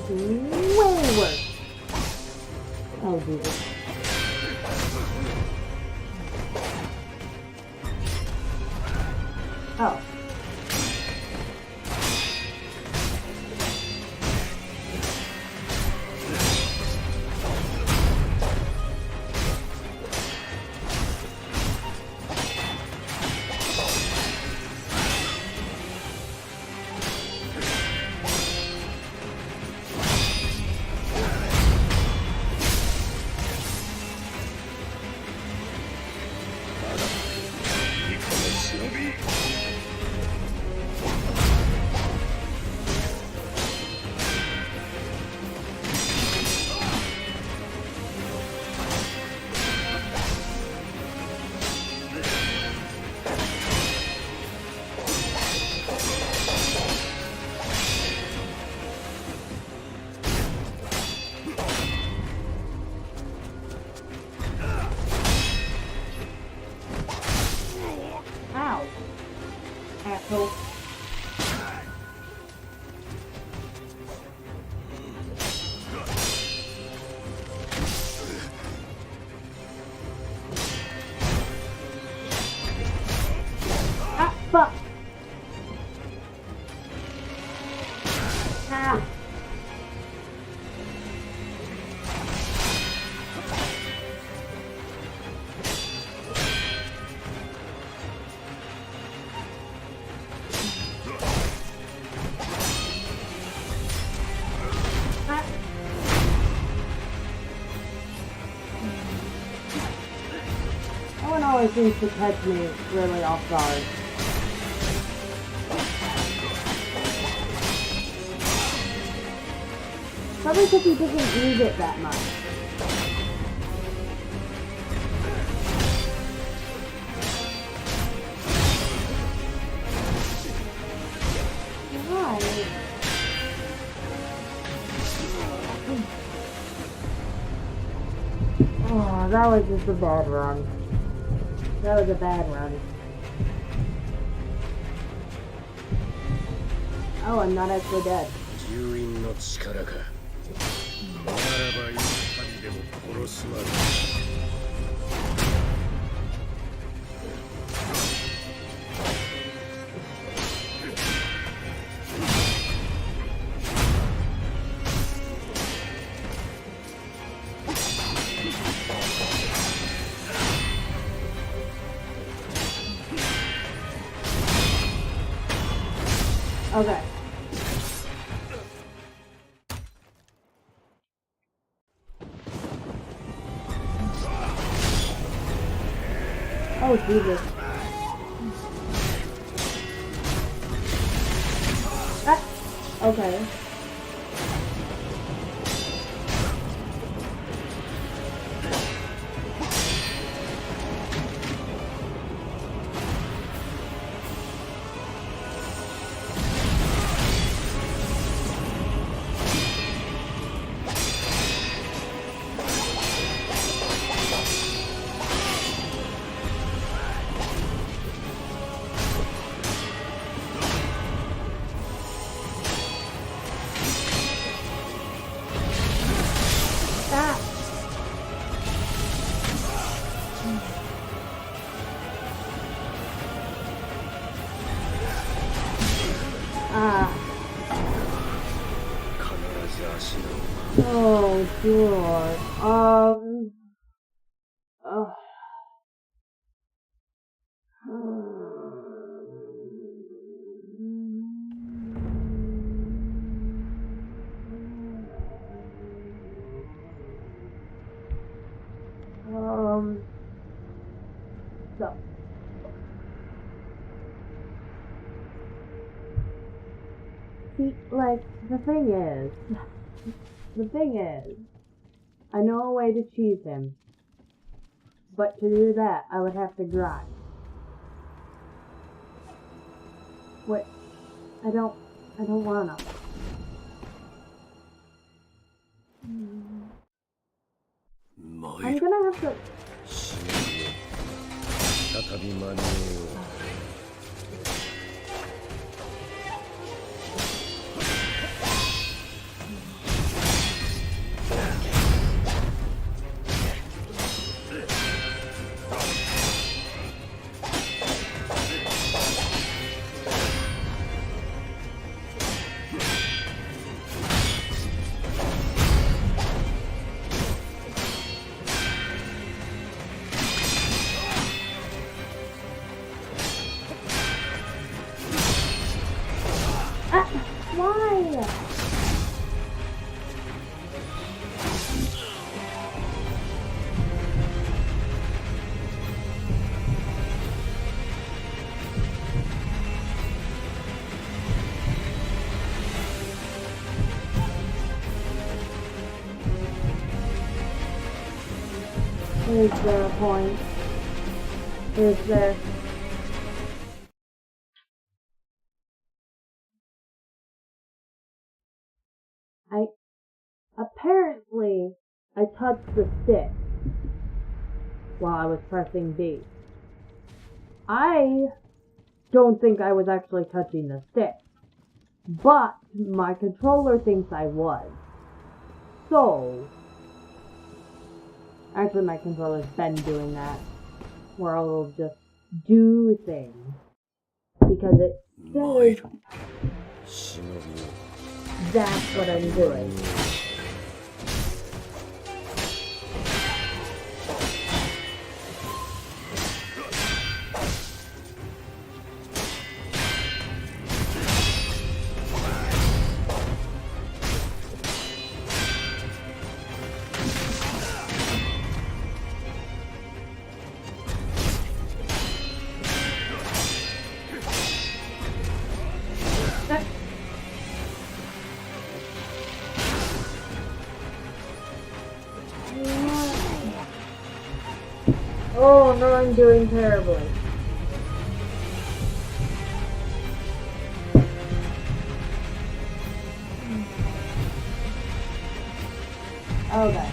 worse. Oh, Jesus. Oh. asshole. Ah, fuck! Ah! That one always seems to catch me really off guard. Probably because he doesn't use it that much. Right. Oh, that was just a bad run. That was a bad run. Oh, I'm not actually dead. 住院の力か。ならば一針でも殺すまで。Okay. Oh, Jesus. Ah, okay. Oh, God. Ugh. So. See, like, the thing is, I know a way to cheese him, but to do that, I would have to grind. What? I don't wanna. I'm gonna have to... 再び間に合う。Why? Is there a point? Is there... Apparently, I touched the stick while I was pressing B. I don't think I was actually touching the stick. But my controller thinks I was. So, actually my controller's been doing that, where it'll just do things. Because it says that's what I'm doing. Oh no, I'm doing terribly. Okay.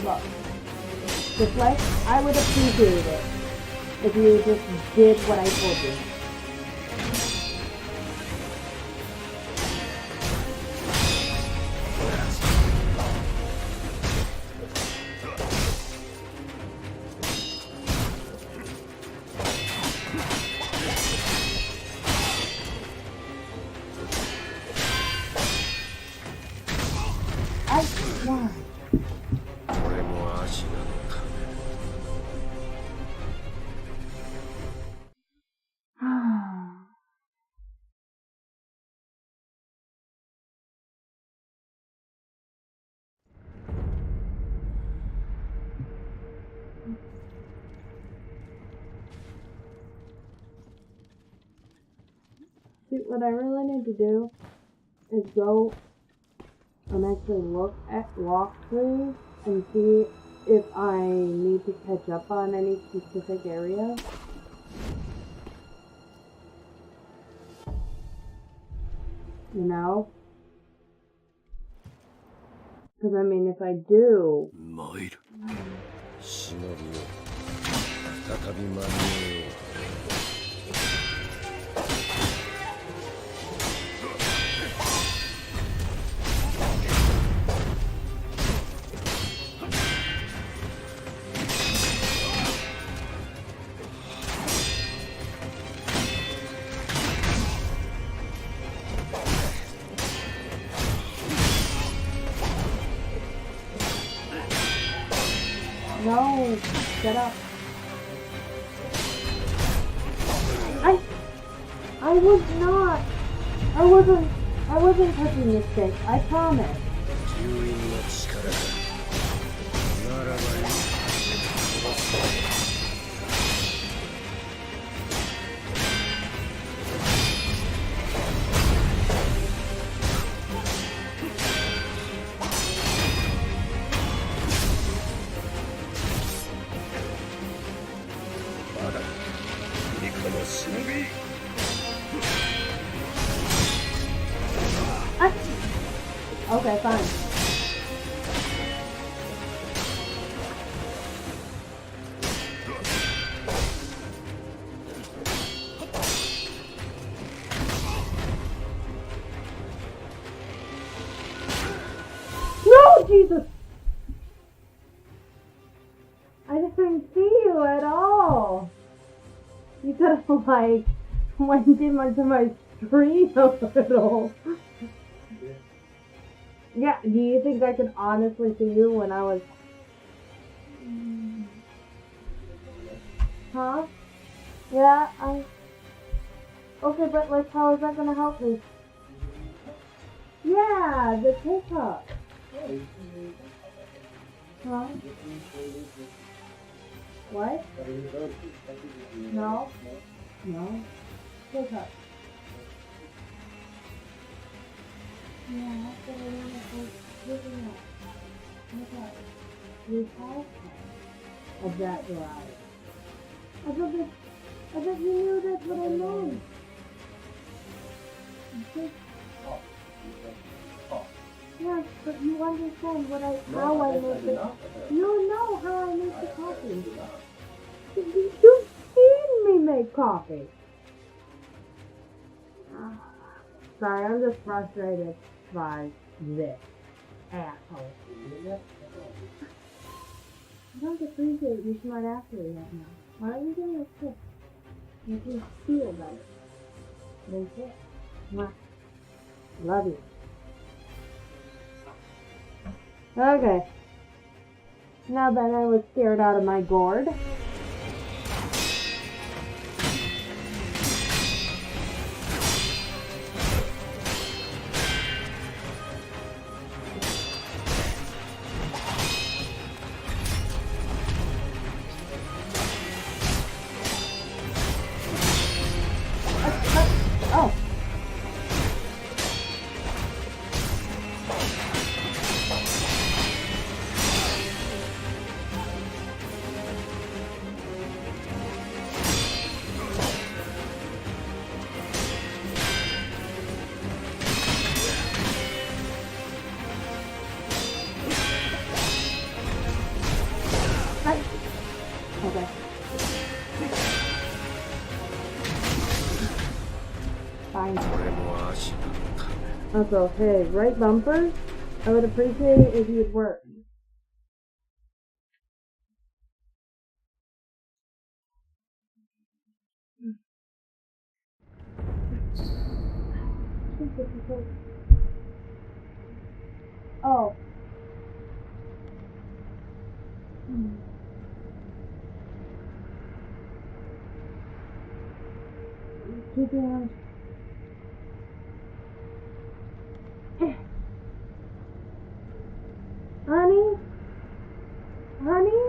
Look, just like I would appreciate it if you just did what I told you. See, what I really need to do is go and actually look at walkthroughs and see if I need to catch up on any specific area. You know? Because I mean, if I do... No, get up. I was not. I wasn't touching this stick. I promise. Okay, fine. No, Jesus! I didn't see you at all. You could have, like, went into my screen a little. Yeah, do you think I could honestly see you when I was... Huh? Yeah, Okay, but, like, how is that gonna help me? Yeah, the pickup. Huh? What? No? No? Pickup. Yeah, that's what I want to go looking at. Look at your house of that garage. I thought you knew that's what I meant. you understand how I make it. You know how I make the coffee. You've seen me make coffee. Sorry, I'm just frustrated by this asshole. I don't appreciate your smart assery right now. Why are you doing this shit? Make me feel better. That's it. Mwah. Love you. Okay. Now that I was scared out of my gourd. Oh. Okay. Fine. That's okay. Right bumper? I would appreciate it if you'd work. Oh. Keep your hands. Honey? Honey?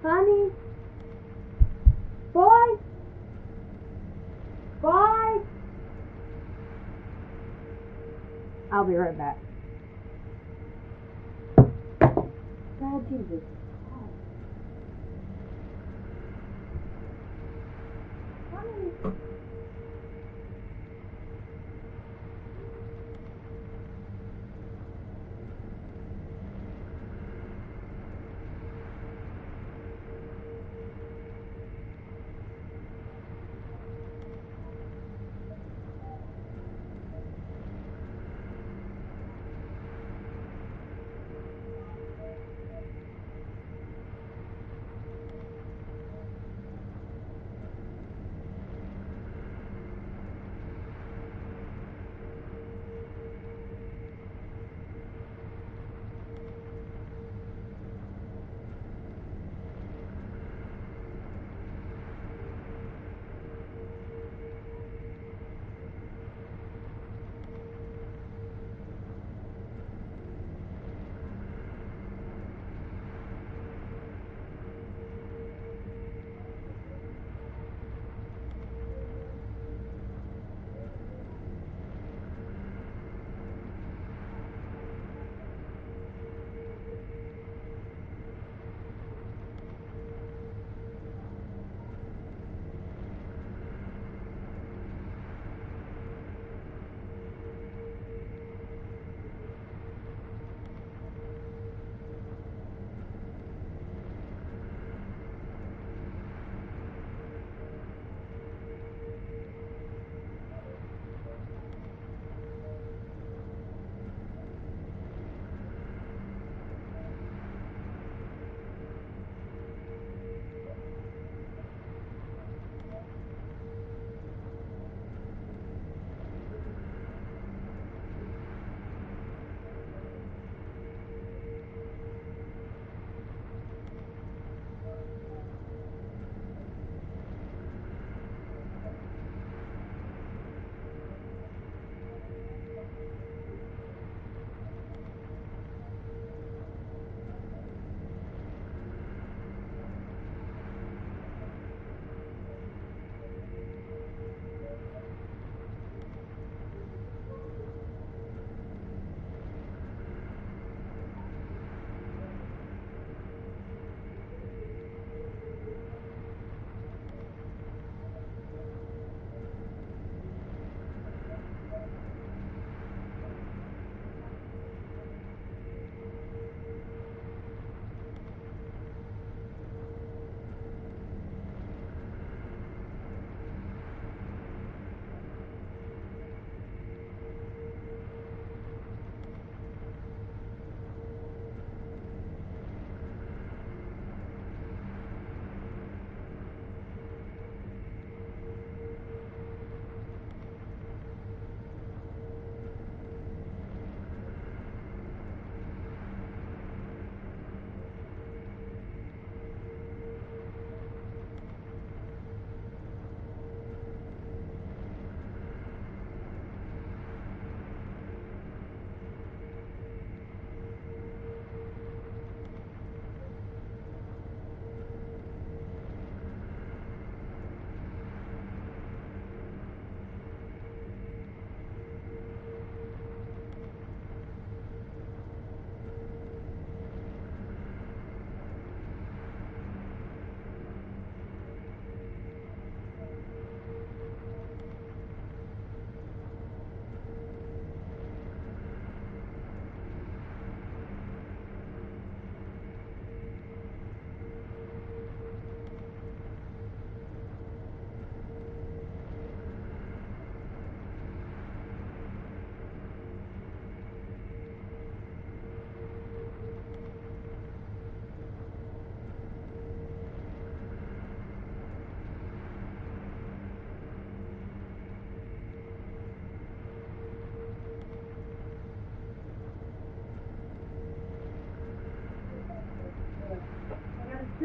Honey? Boy? Boy? I'll be right back. God, Jesus. Honey?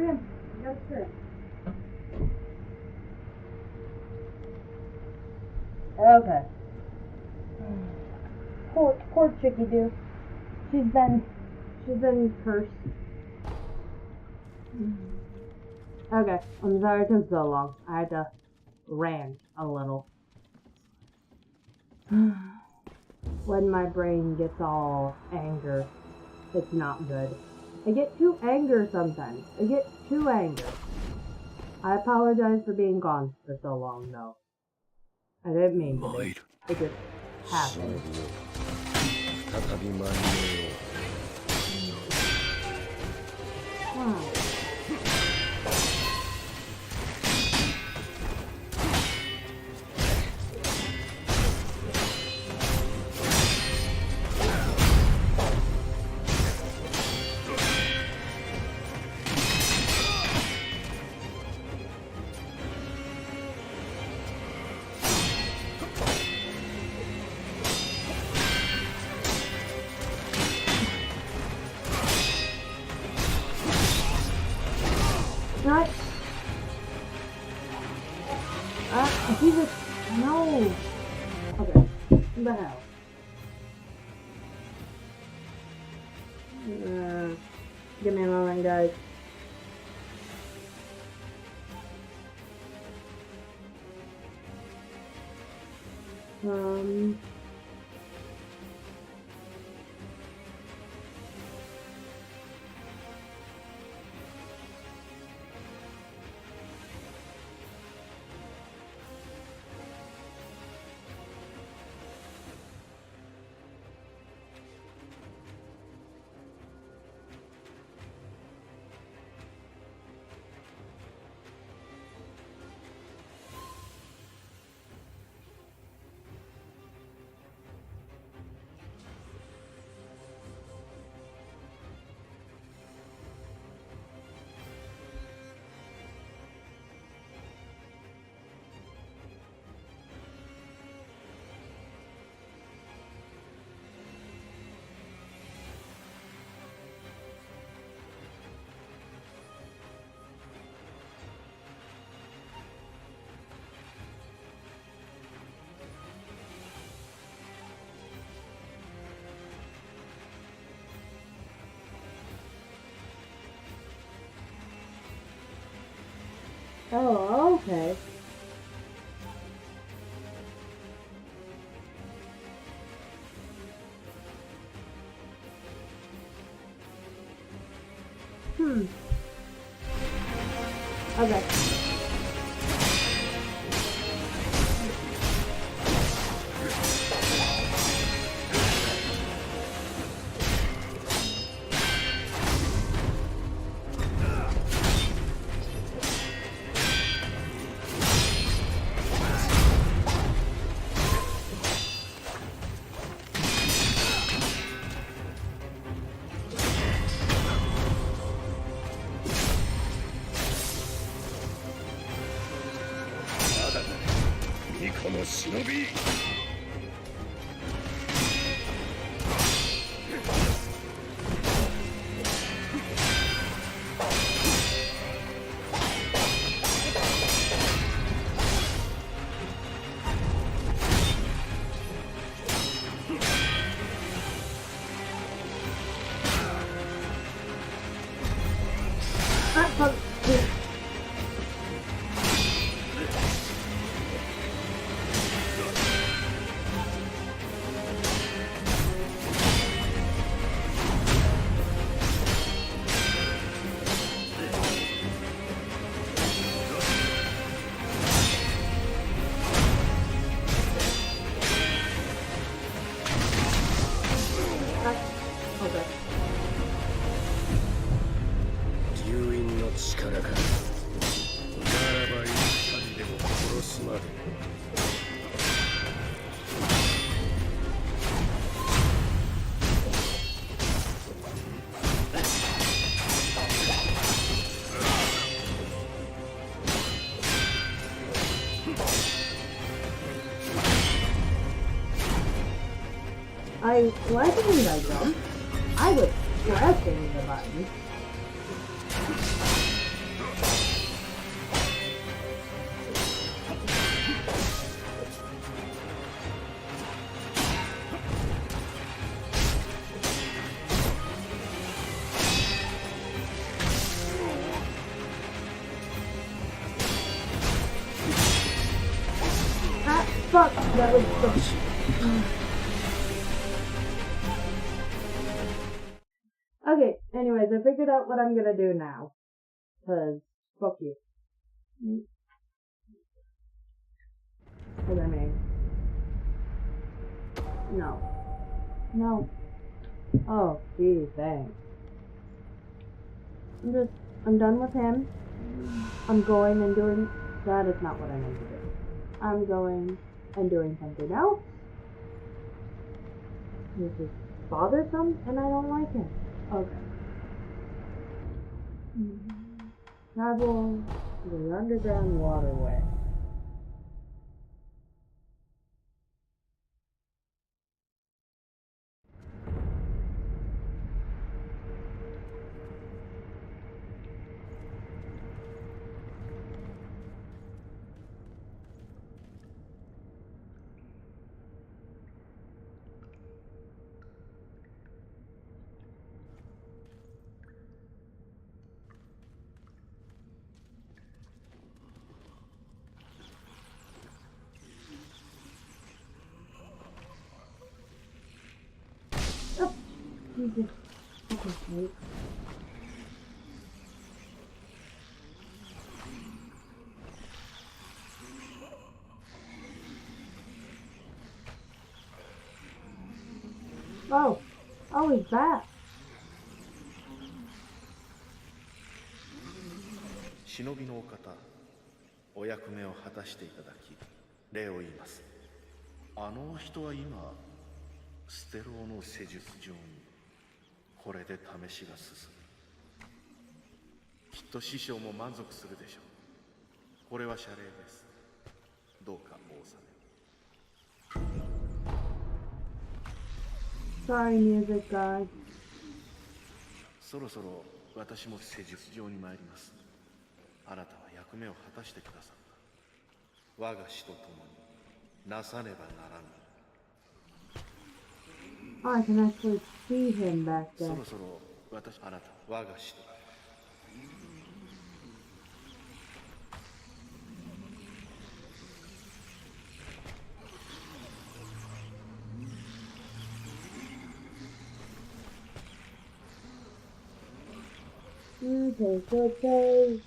trim. You gotta trim. Okay. Poor Chicky Doo. She's been cursed. Okay, I'm sorry it took so long. I had to rant a little. When my brain gets all anger, it's not good. I get too angry sometimes. I get too angry. I apologize for being gone for so long, though. I didn't mean to be. It just happened. 再び参れよう。 Wow. What? Jesus, no. Okay, what the hell? Give me a moment, guys. Oh, okay. Okay. Why didn't I jump? I was pressing the button. That was the... Okay, anyways, I figured out what I'm gonna do now. Cause, fuck you. Cause I mean... No. No. Oh, geez, thanks. I'm done with him. I'm going and doing... That is not what I meant to do. I'm going and doing something else. Which is bothersome, and I don't like it. Okay. Travel to the underground waterway. Oh, Jesus. Okay, wait. Oh. Oh, he's back. 忍びのお方、お役目を果たしていただき礼を言います。あの人は今ステローの施術場に、これで試しが進む。きっと師匠も満足するでしょう。これは謝礼です。どうかお納め。 Sorry, music guy. そろそろ私も施術場に参ります。あなたは役目を果たしてくださった。我が師と共になさねばならぬ。 Oh, I can actually see him back そ there. ろそろあなた我が師と Okay.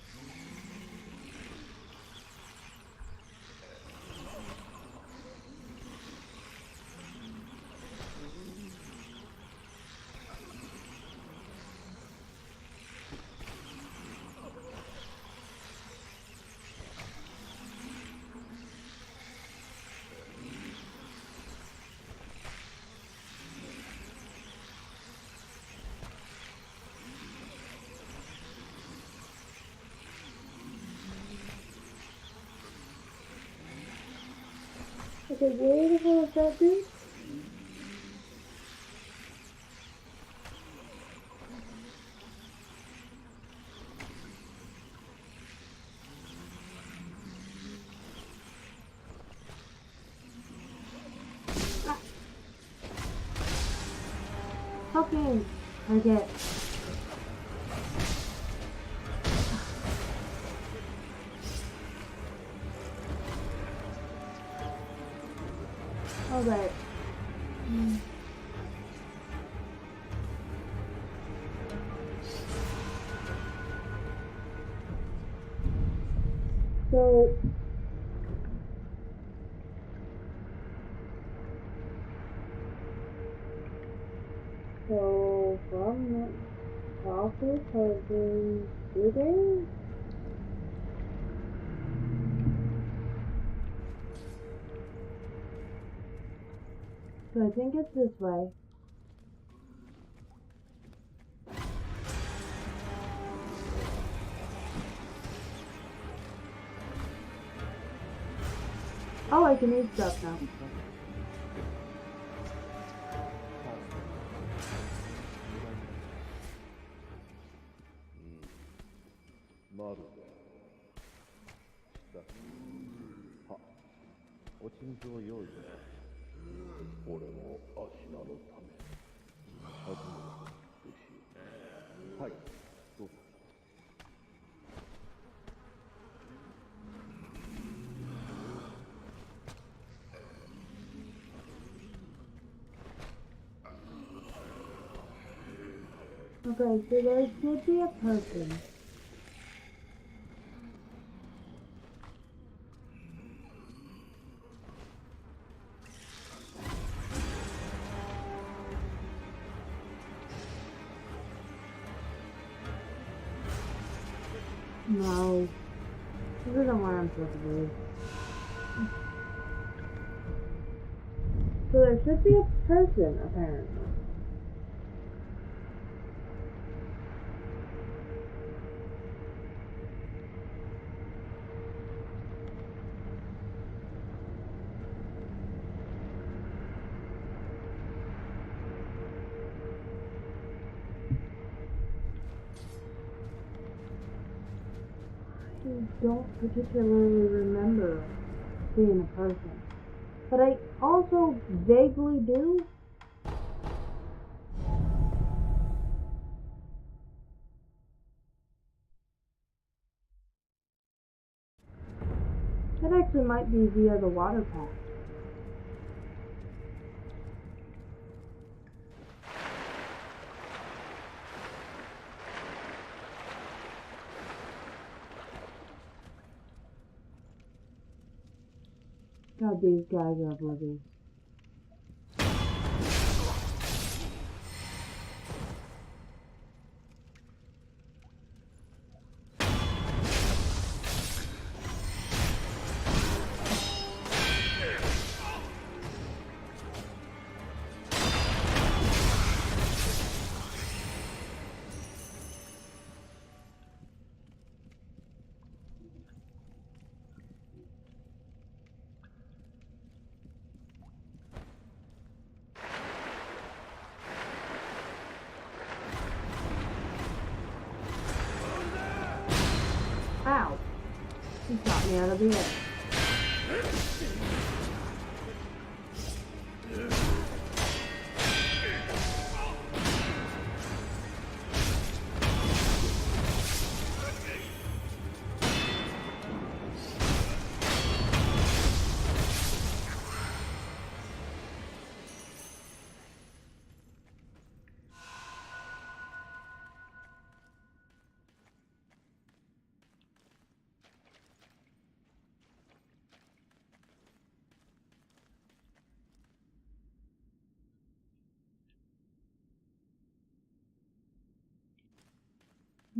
Okay, where the hell is that dude? Ah. Okay, I get. Alright. So from the office has been 2 days? So I think it's this way. Oh, I can eat stuff now. Okay, so there should be a person. No. This isn't what I'm supposed to do. So there should be a person, apparently. I don't particularly remember being a person. But I also vaguely do. That actually might be via the water path. God, these guys are oblivious. Ow! He shot me out of the air.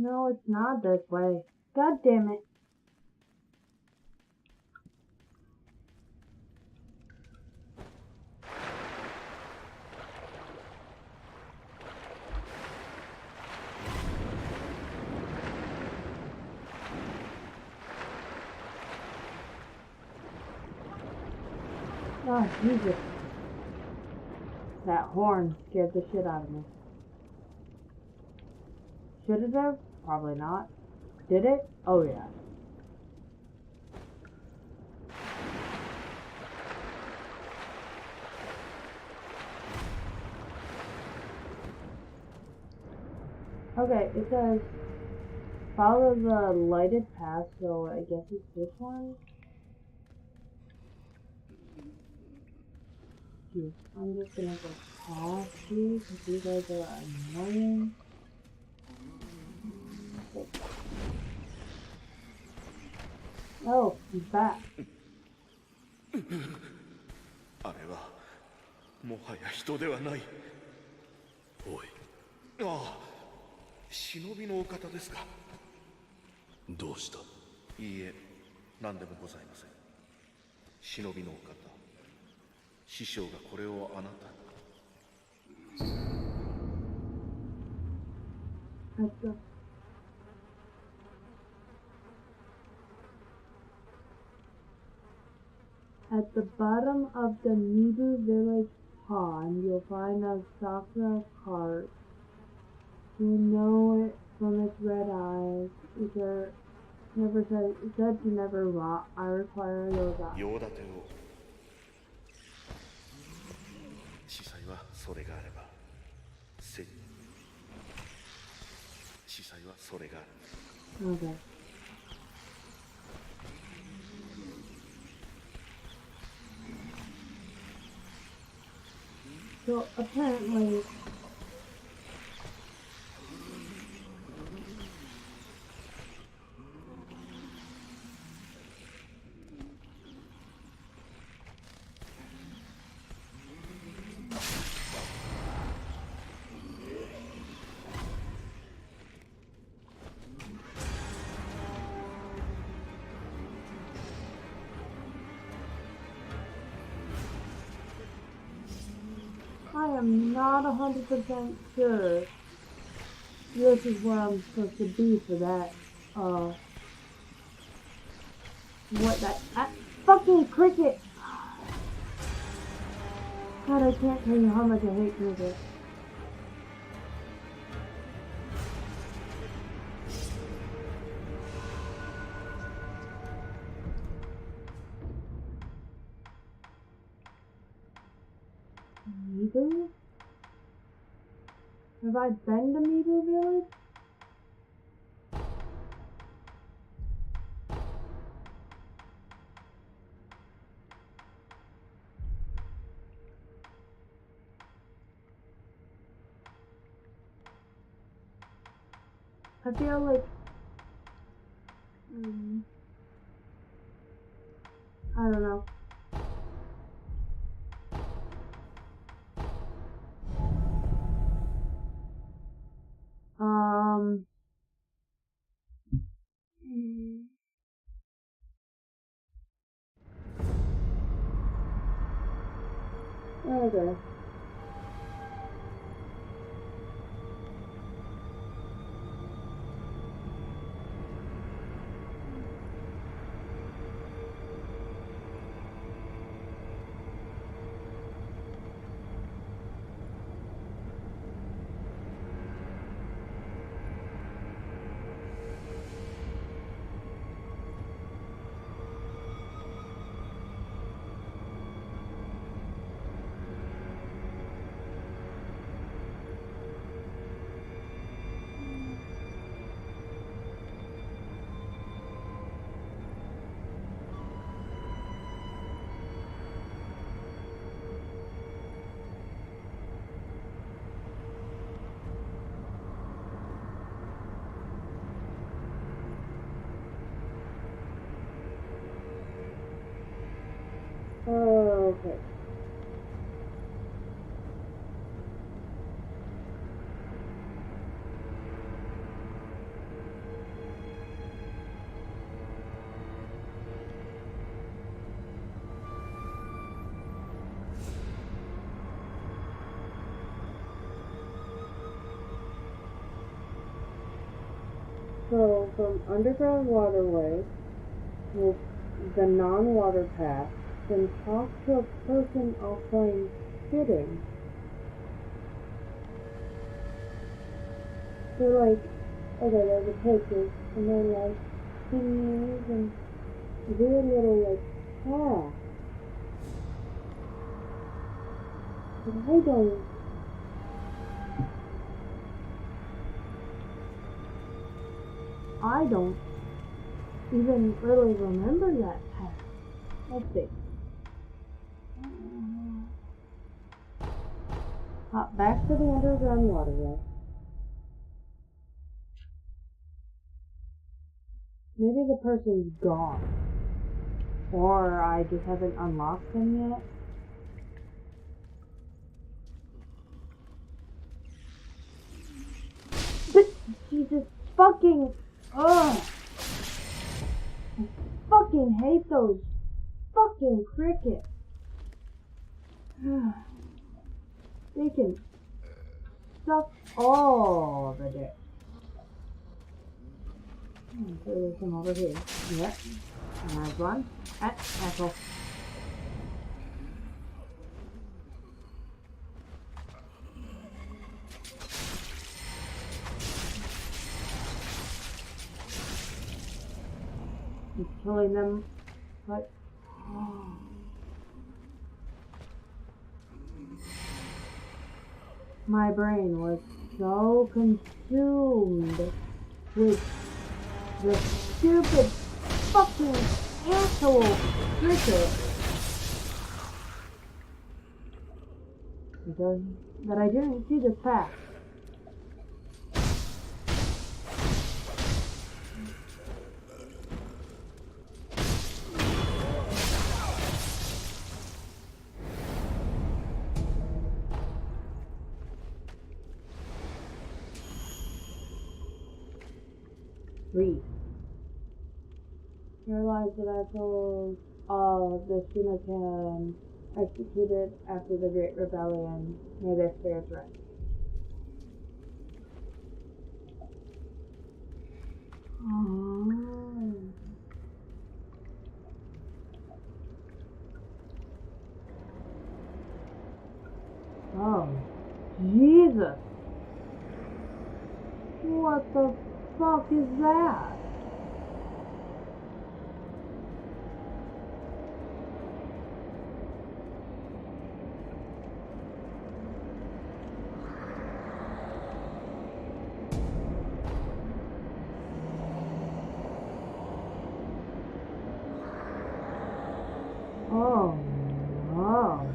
No, it's not this way. God damn it. Oh, Jesus. That horn scared the shit out of me. Should it have? Probably not. Did it? Oh, yeah. Okay, it says follow the lighted path, so I guess it's this one. Dude, I'm just gonna go past you because you guys are annoying. Oh, he's back. あれはもはや人ではない。おい、ああ、忍びのお方ですか。どうした？いいえ、何でもございません。忍びのお方、師匠がこれをあなたに。At the bottom of the Nibu village pond, you'll find a Sakura cart. You'll know it from its red eyes, which are said to never rot. I require those eyes. 用立てを。司祭はそれがあれば。司祭はそれがある。Okay. So apparently am not 100% sure this is where I'm supposed to be for that, what that, fucking cricket! God, I can't tell you how much I hate cricket. Mibu? Have I been to Mibu Village? I feel like I don't know. Okay. Okay. So, from underground waterway, with the non-water path, then talk to a person I'll find fitting. So, like, okay, there's a picture, and then, like, thingies, and weird little, like, path. But I don't even really remember that path. Let's see. Hop back to the underground waterway. Maybe the person's gone. Or I just haven't unlocked them yet. But Jesus fucking... Ugh! I fucking hate those fucking crickets. They can suck all the dick. So there's some over here. Yep. There's one. Apple. He's killing them, but my brain was so consumed with the stupid fucking asshole cricket that I didn't see this path. Read. Realize that I told the Shinokan executed after the Great Rebellion. May their spirits rest. Oh, Jesus! What the fuck is that? Oh, no.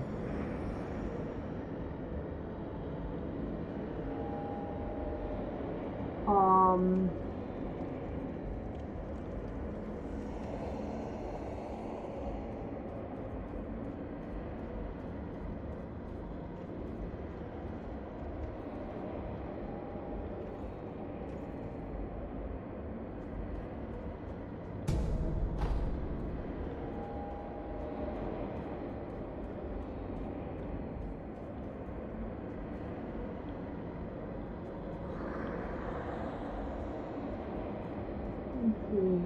Let's see.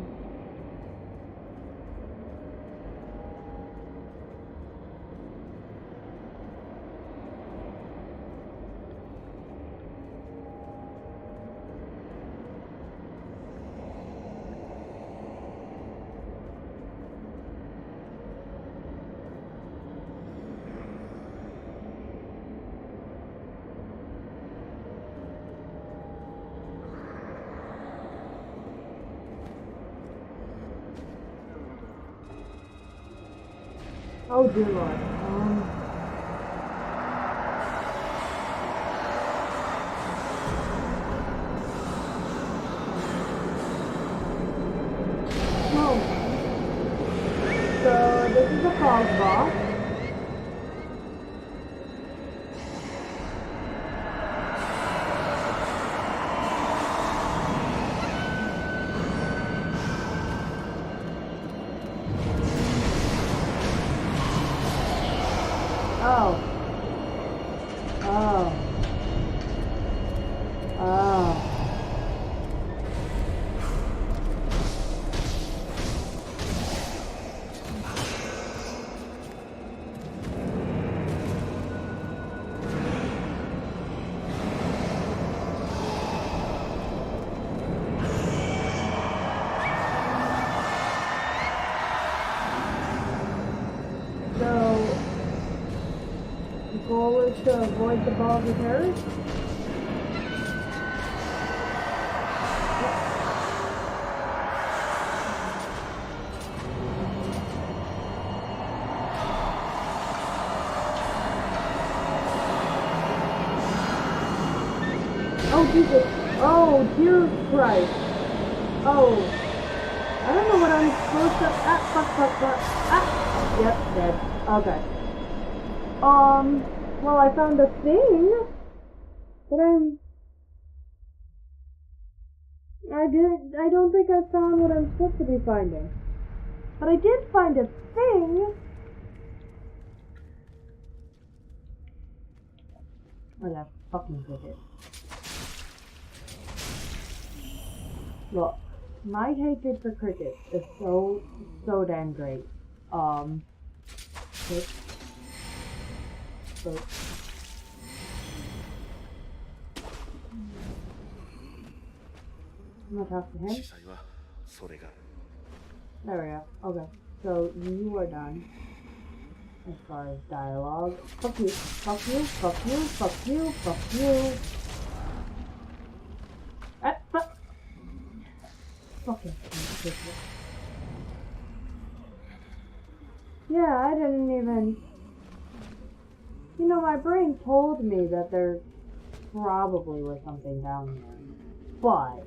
Oh dear Lord. Oh. So this is a fog boss. Oh. Oh. Oh. So the goal is to avoid the balls of terrorists? Oh Jesus! Oh dear Christ! Oh, I don't know what I'm supposed to. Fuck. Yep, dead. Okay. Well, I found a thing, but I don't think I found what I'm supposed to be finding. But I did find a thing. Oh, that fucking cricket. Look, my hatred for cricket is so damn great. But I'm gonna talk to him. 司祭はそれが There we go. Okay, so you are done. As far as dialogue. Fuck you. Fucking ridiculous. Yeah, I didn't even... You know, my brain told me that there probably was something down there. But...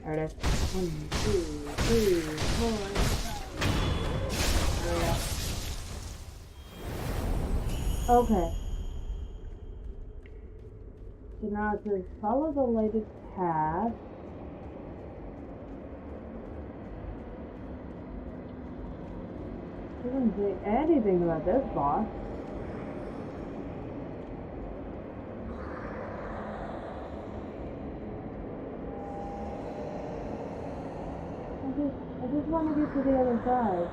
There it is. 1, 2, 3, 4. There we go. Okay. So now it says follow the lighted path. Doesn't say anything about this boss. I just want to get to the other side.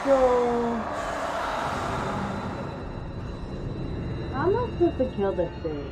So, I'm not supposed to kill this dude.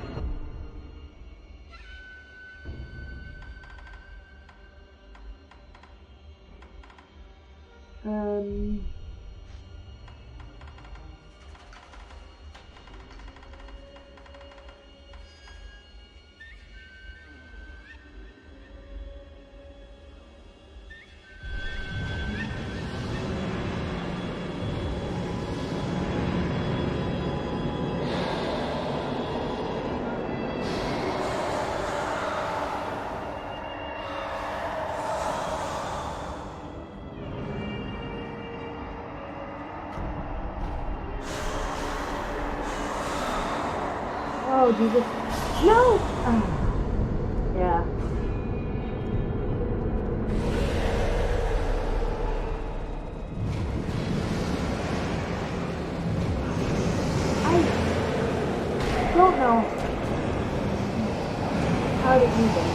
Oh, Jesus. No! Oh. Yeah. I don't know how to even.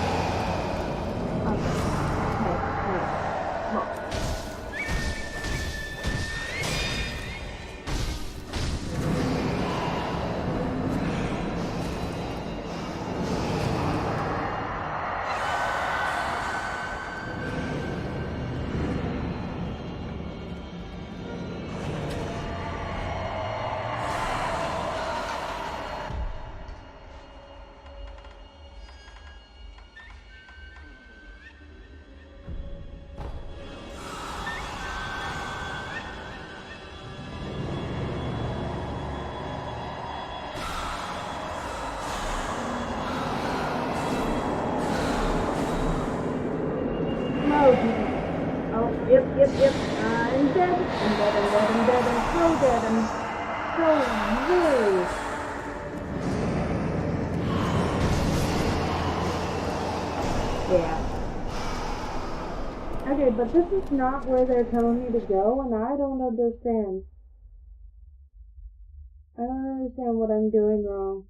Okay. Look. Oh, yep. I'm dead. I'm so dead. I'm so very. Yeah. Okay, but this is not where they're telling me to go, and I don't understand. I don't understand what I'm doing wrong.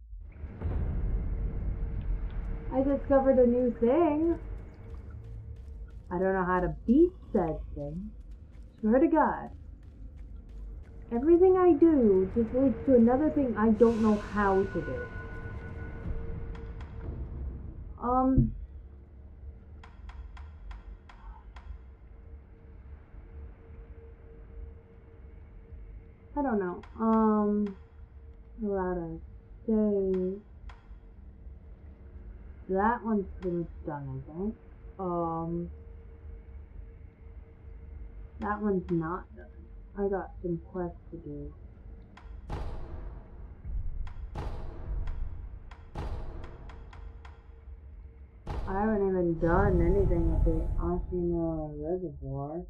I discovered a new thing. I don't know how to beat said thing. Swear to God. Everything I do just leads to another thing I don't know how to do. I don't know. A lot of say that one's pretty much done, I think. That one's not done. I got some quests to do. I haven't even done anything with the Ashina Reservoir.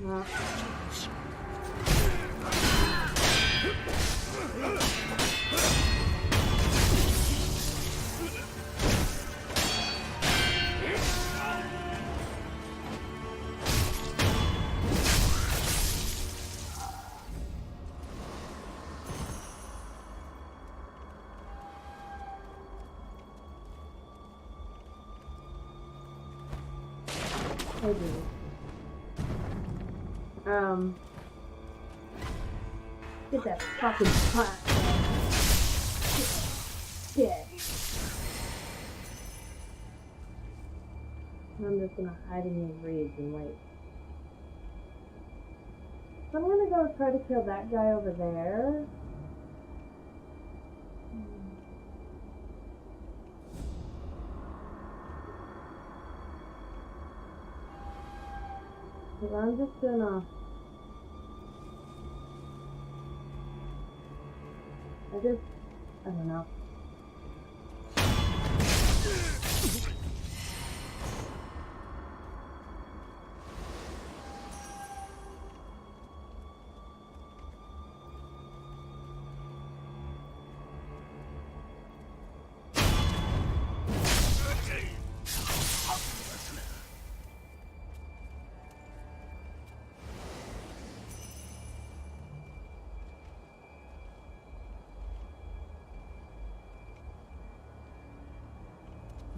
Well. I do. Get that fucking pot. Dead. I'm just gonna hide in these reeds and wait. So I'm gonna go try to kill that guy over there. So I'm just gonna... I don't know.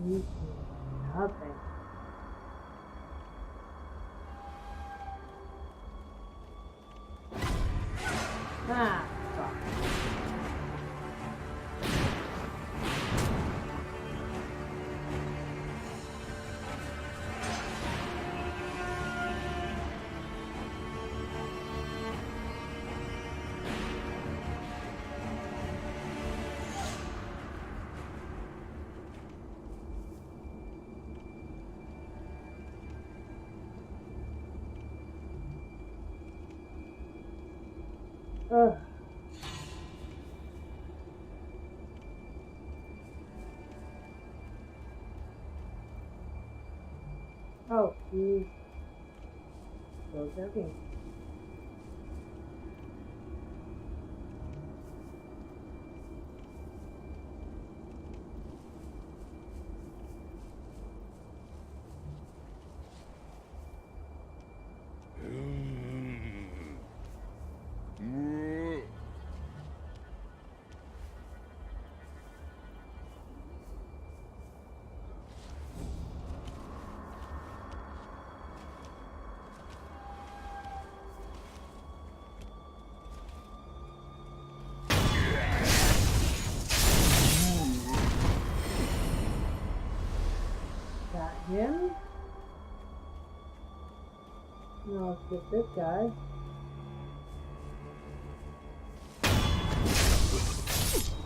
You do nothing. Ah, fuck. Ugh. Oh, he's still joking. Got him. Now let's get this guy.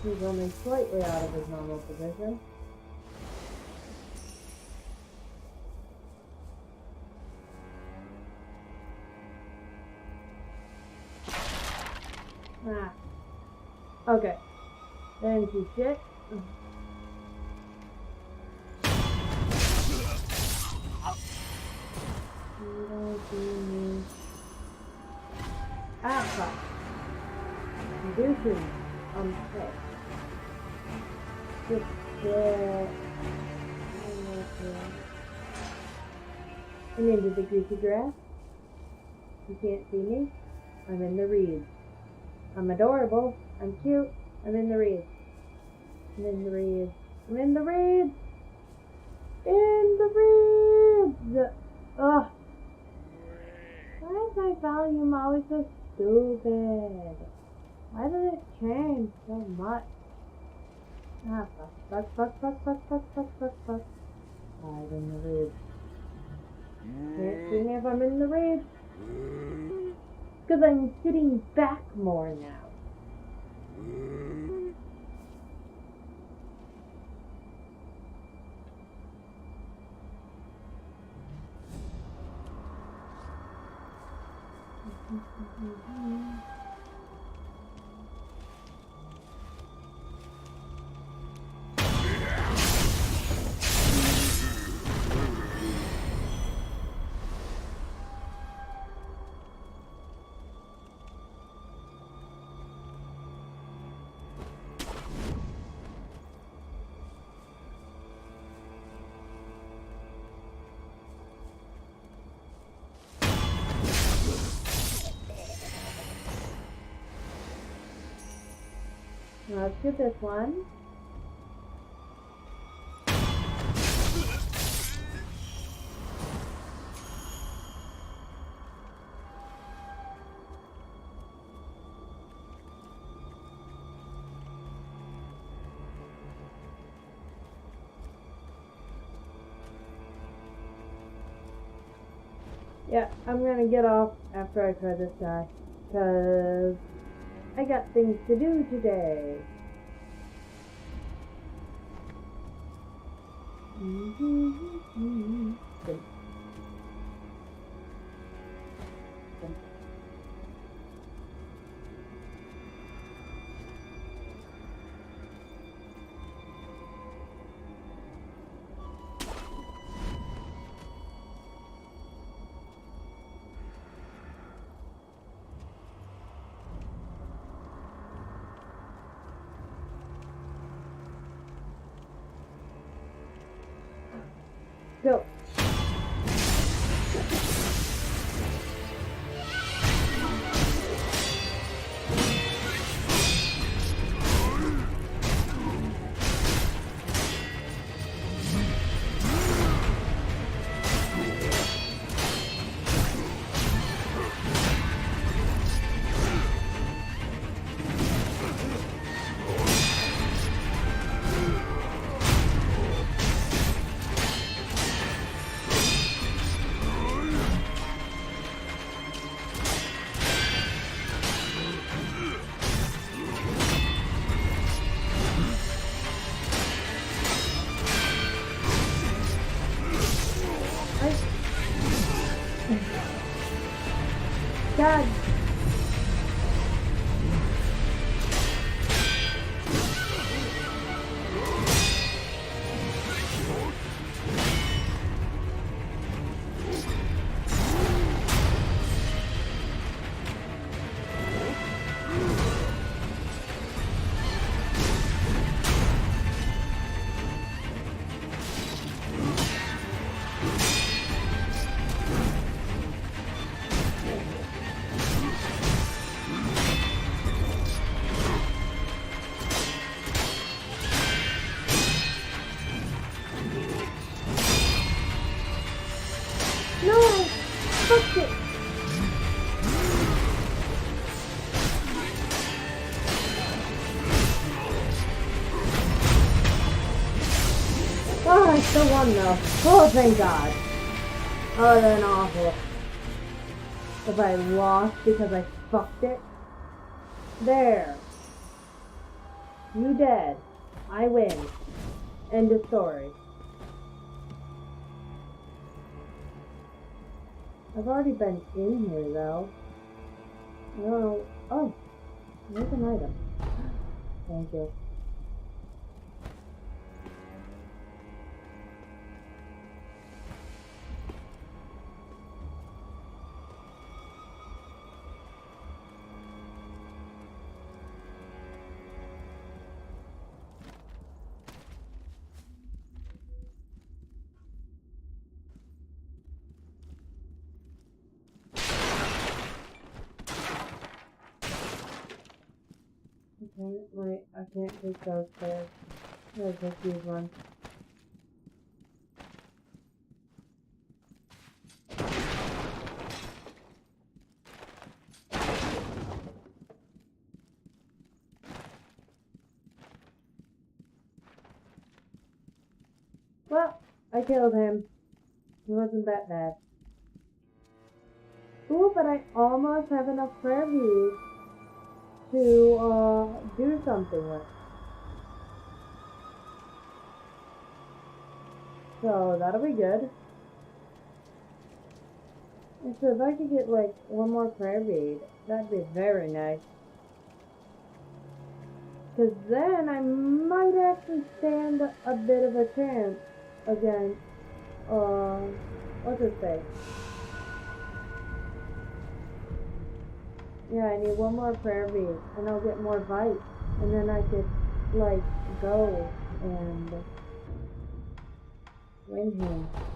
He's only slightly out of his normal position. Ah. Okay. Then she shit. You don't see me. Ah, fuck. You do see me. Okay. Just I'm into the greasy grass. You can't see me. I'm in the reeds. I'm adorable. I'm cute. I'm in the reeds. I'm in the reeds. I'm in the reeds. In the reeds. Ugh. Why is my volume always so stupid? Why does it change so much? Ah, fuck. I'm in the reeds. Can't see me if I'm in the reeds. Because I'm sitting back more now. Let's do this one. Yeah, I'm gonna get off after I try this guy, because I got things to do today. Go. God. No, I fucked it. Oh, I still won though. Oh, thank God. Oh, then awful. If I lost because I fucked it. There. You dead. I win. End of story. I've already been in here though. No. Oh. There's an item. Thank you. I can't take those stairs. I'll just use one. Well, I killed him. It wasn't that bad. Ooh, but I almost have enough prayer beads to do something with. So that'll be good. And so if I could get like one more prayer bead, that'd be very nice. Because then I might actually stand a bit of a chance against, what's his face? Yeah, I need one more prayer bead, and I'll get more bites, and then I could, like, go and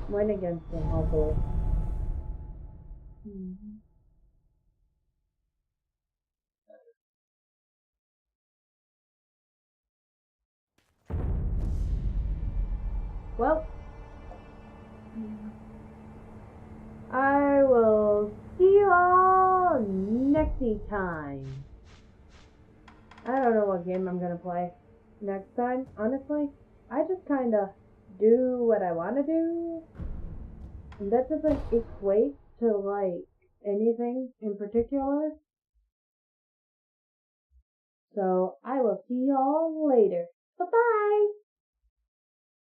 win against him, hopefully. well, I will see you all next time. I don't know what game I'm gonna play next time, honestly. I just kinda do what I wanna do, and that doesn't equate to, like, anything in particular. So, I will see y'all later. Bye-bye!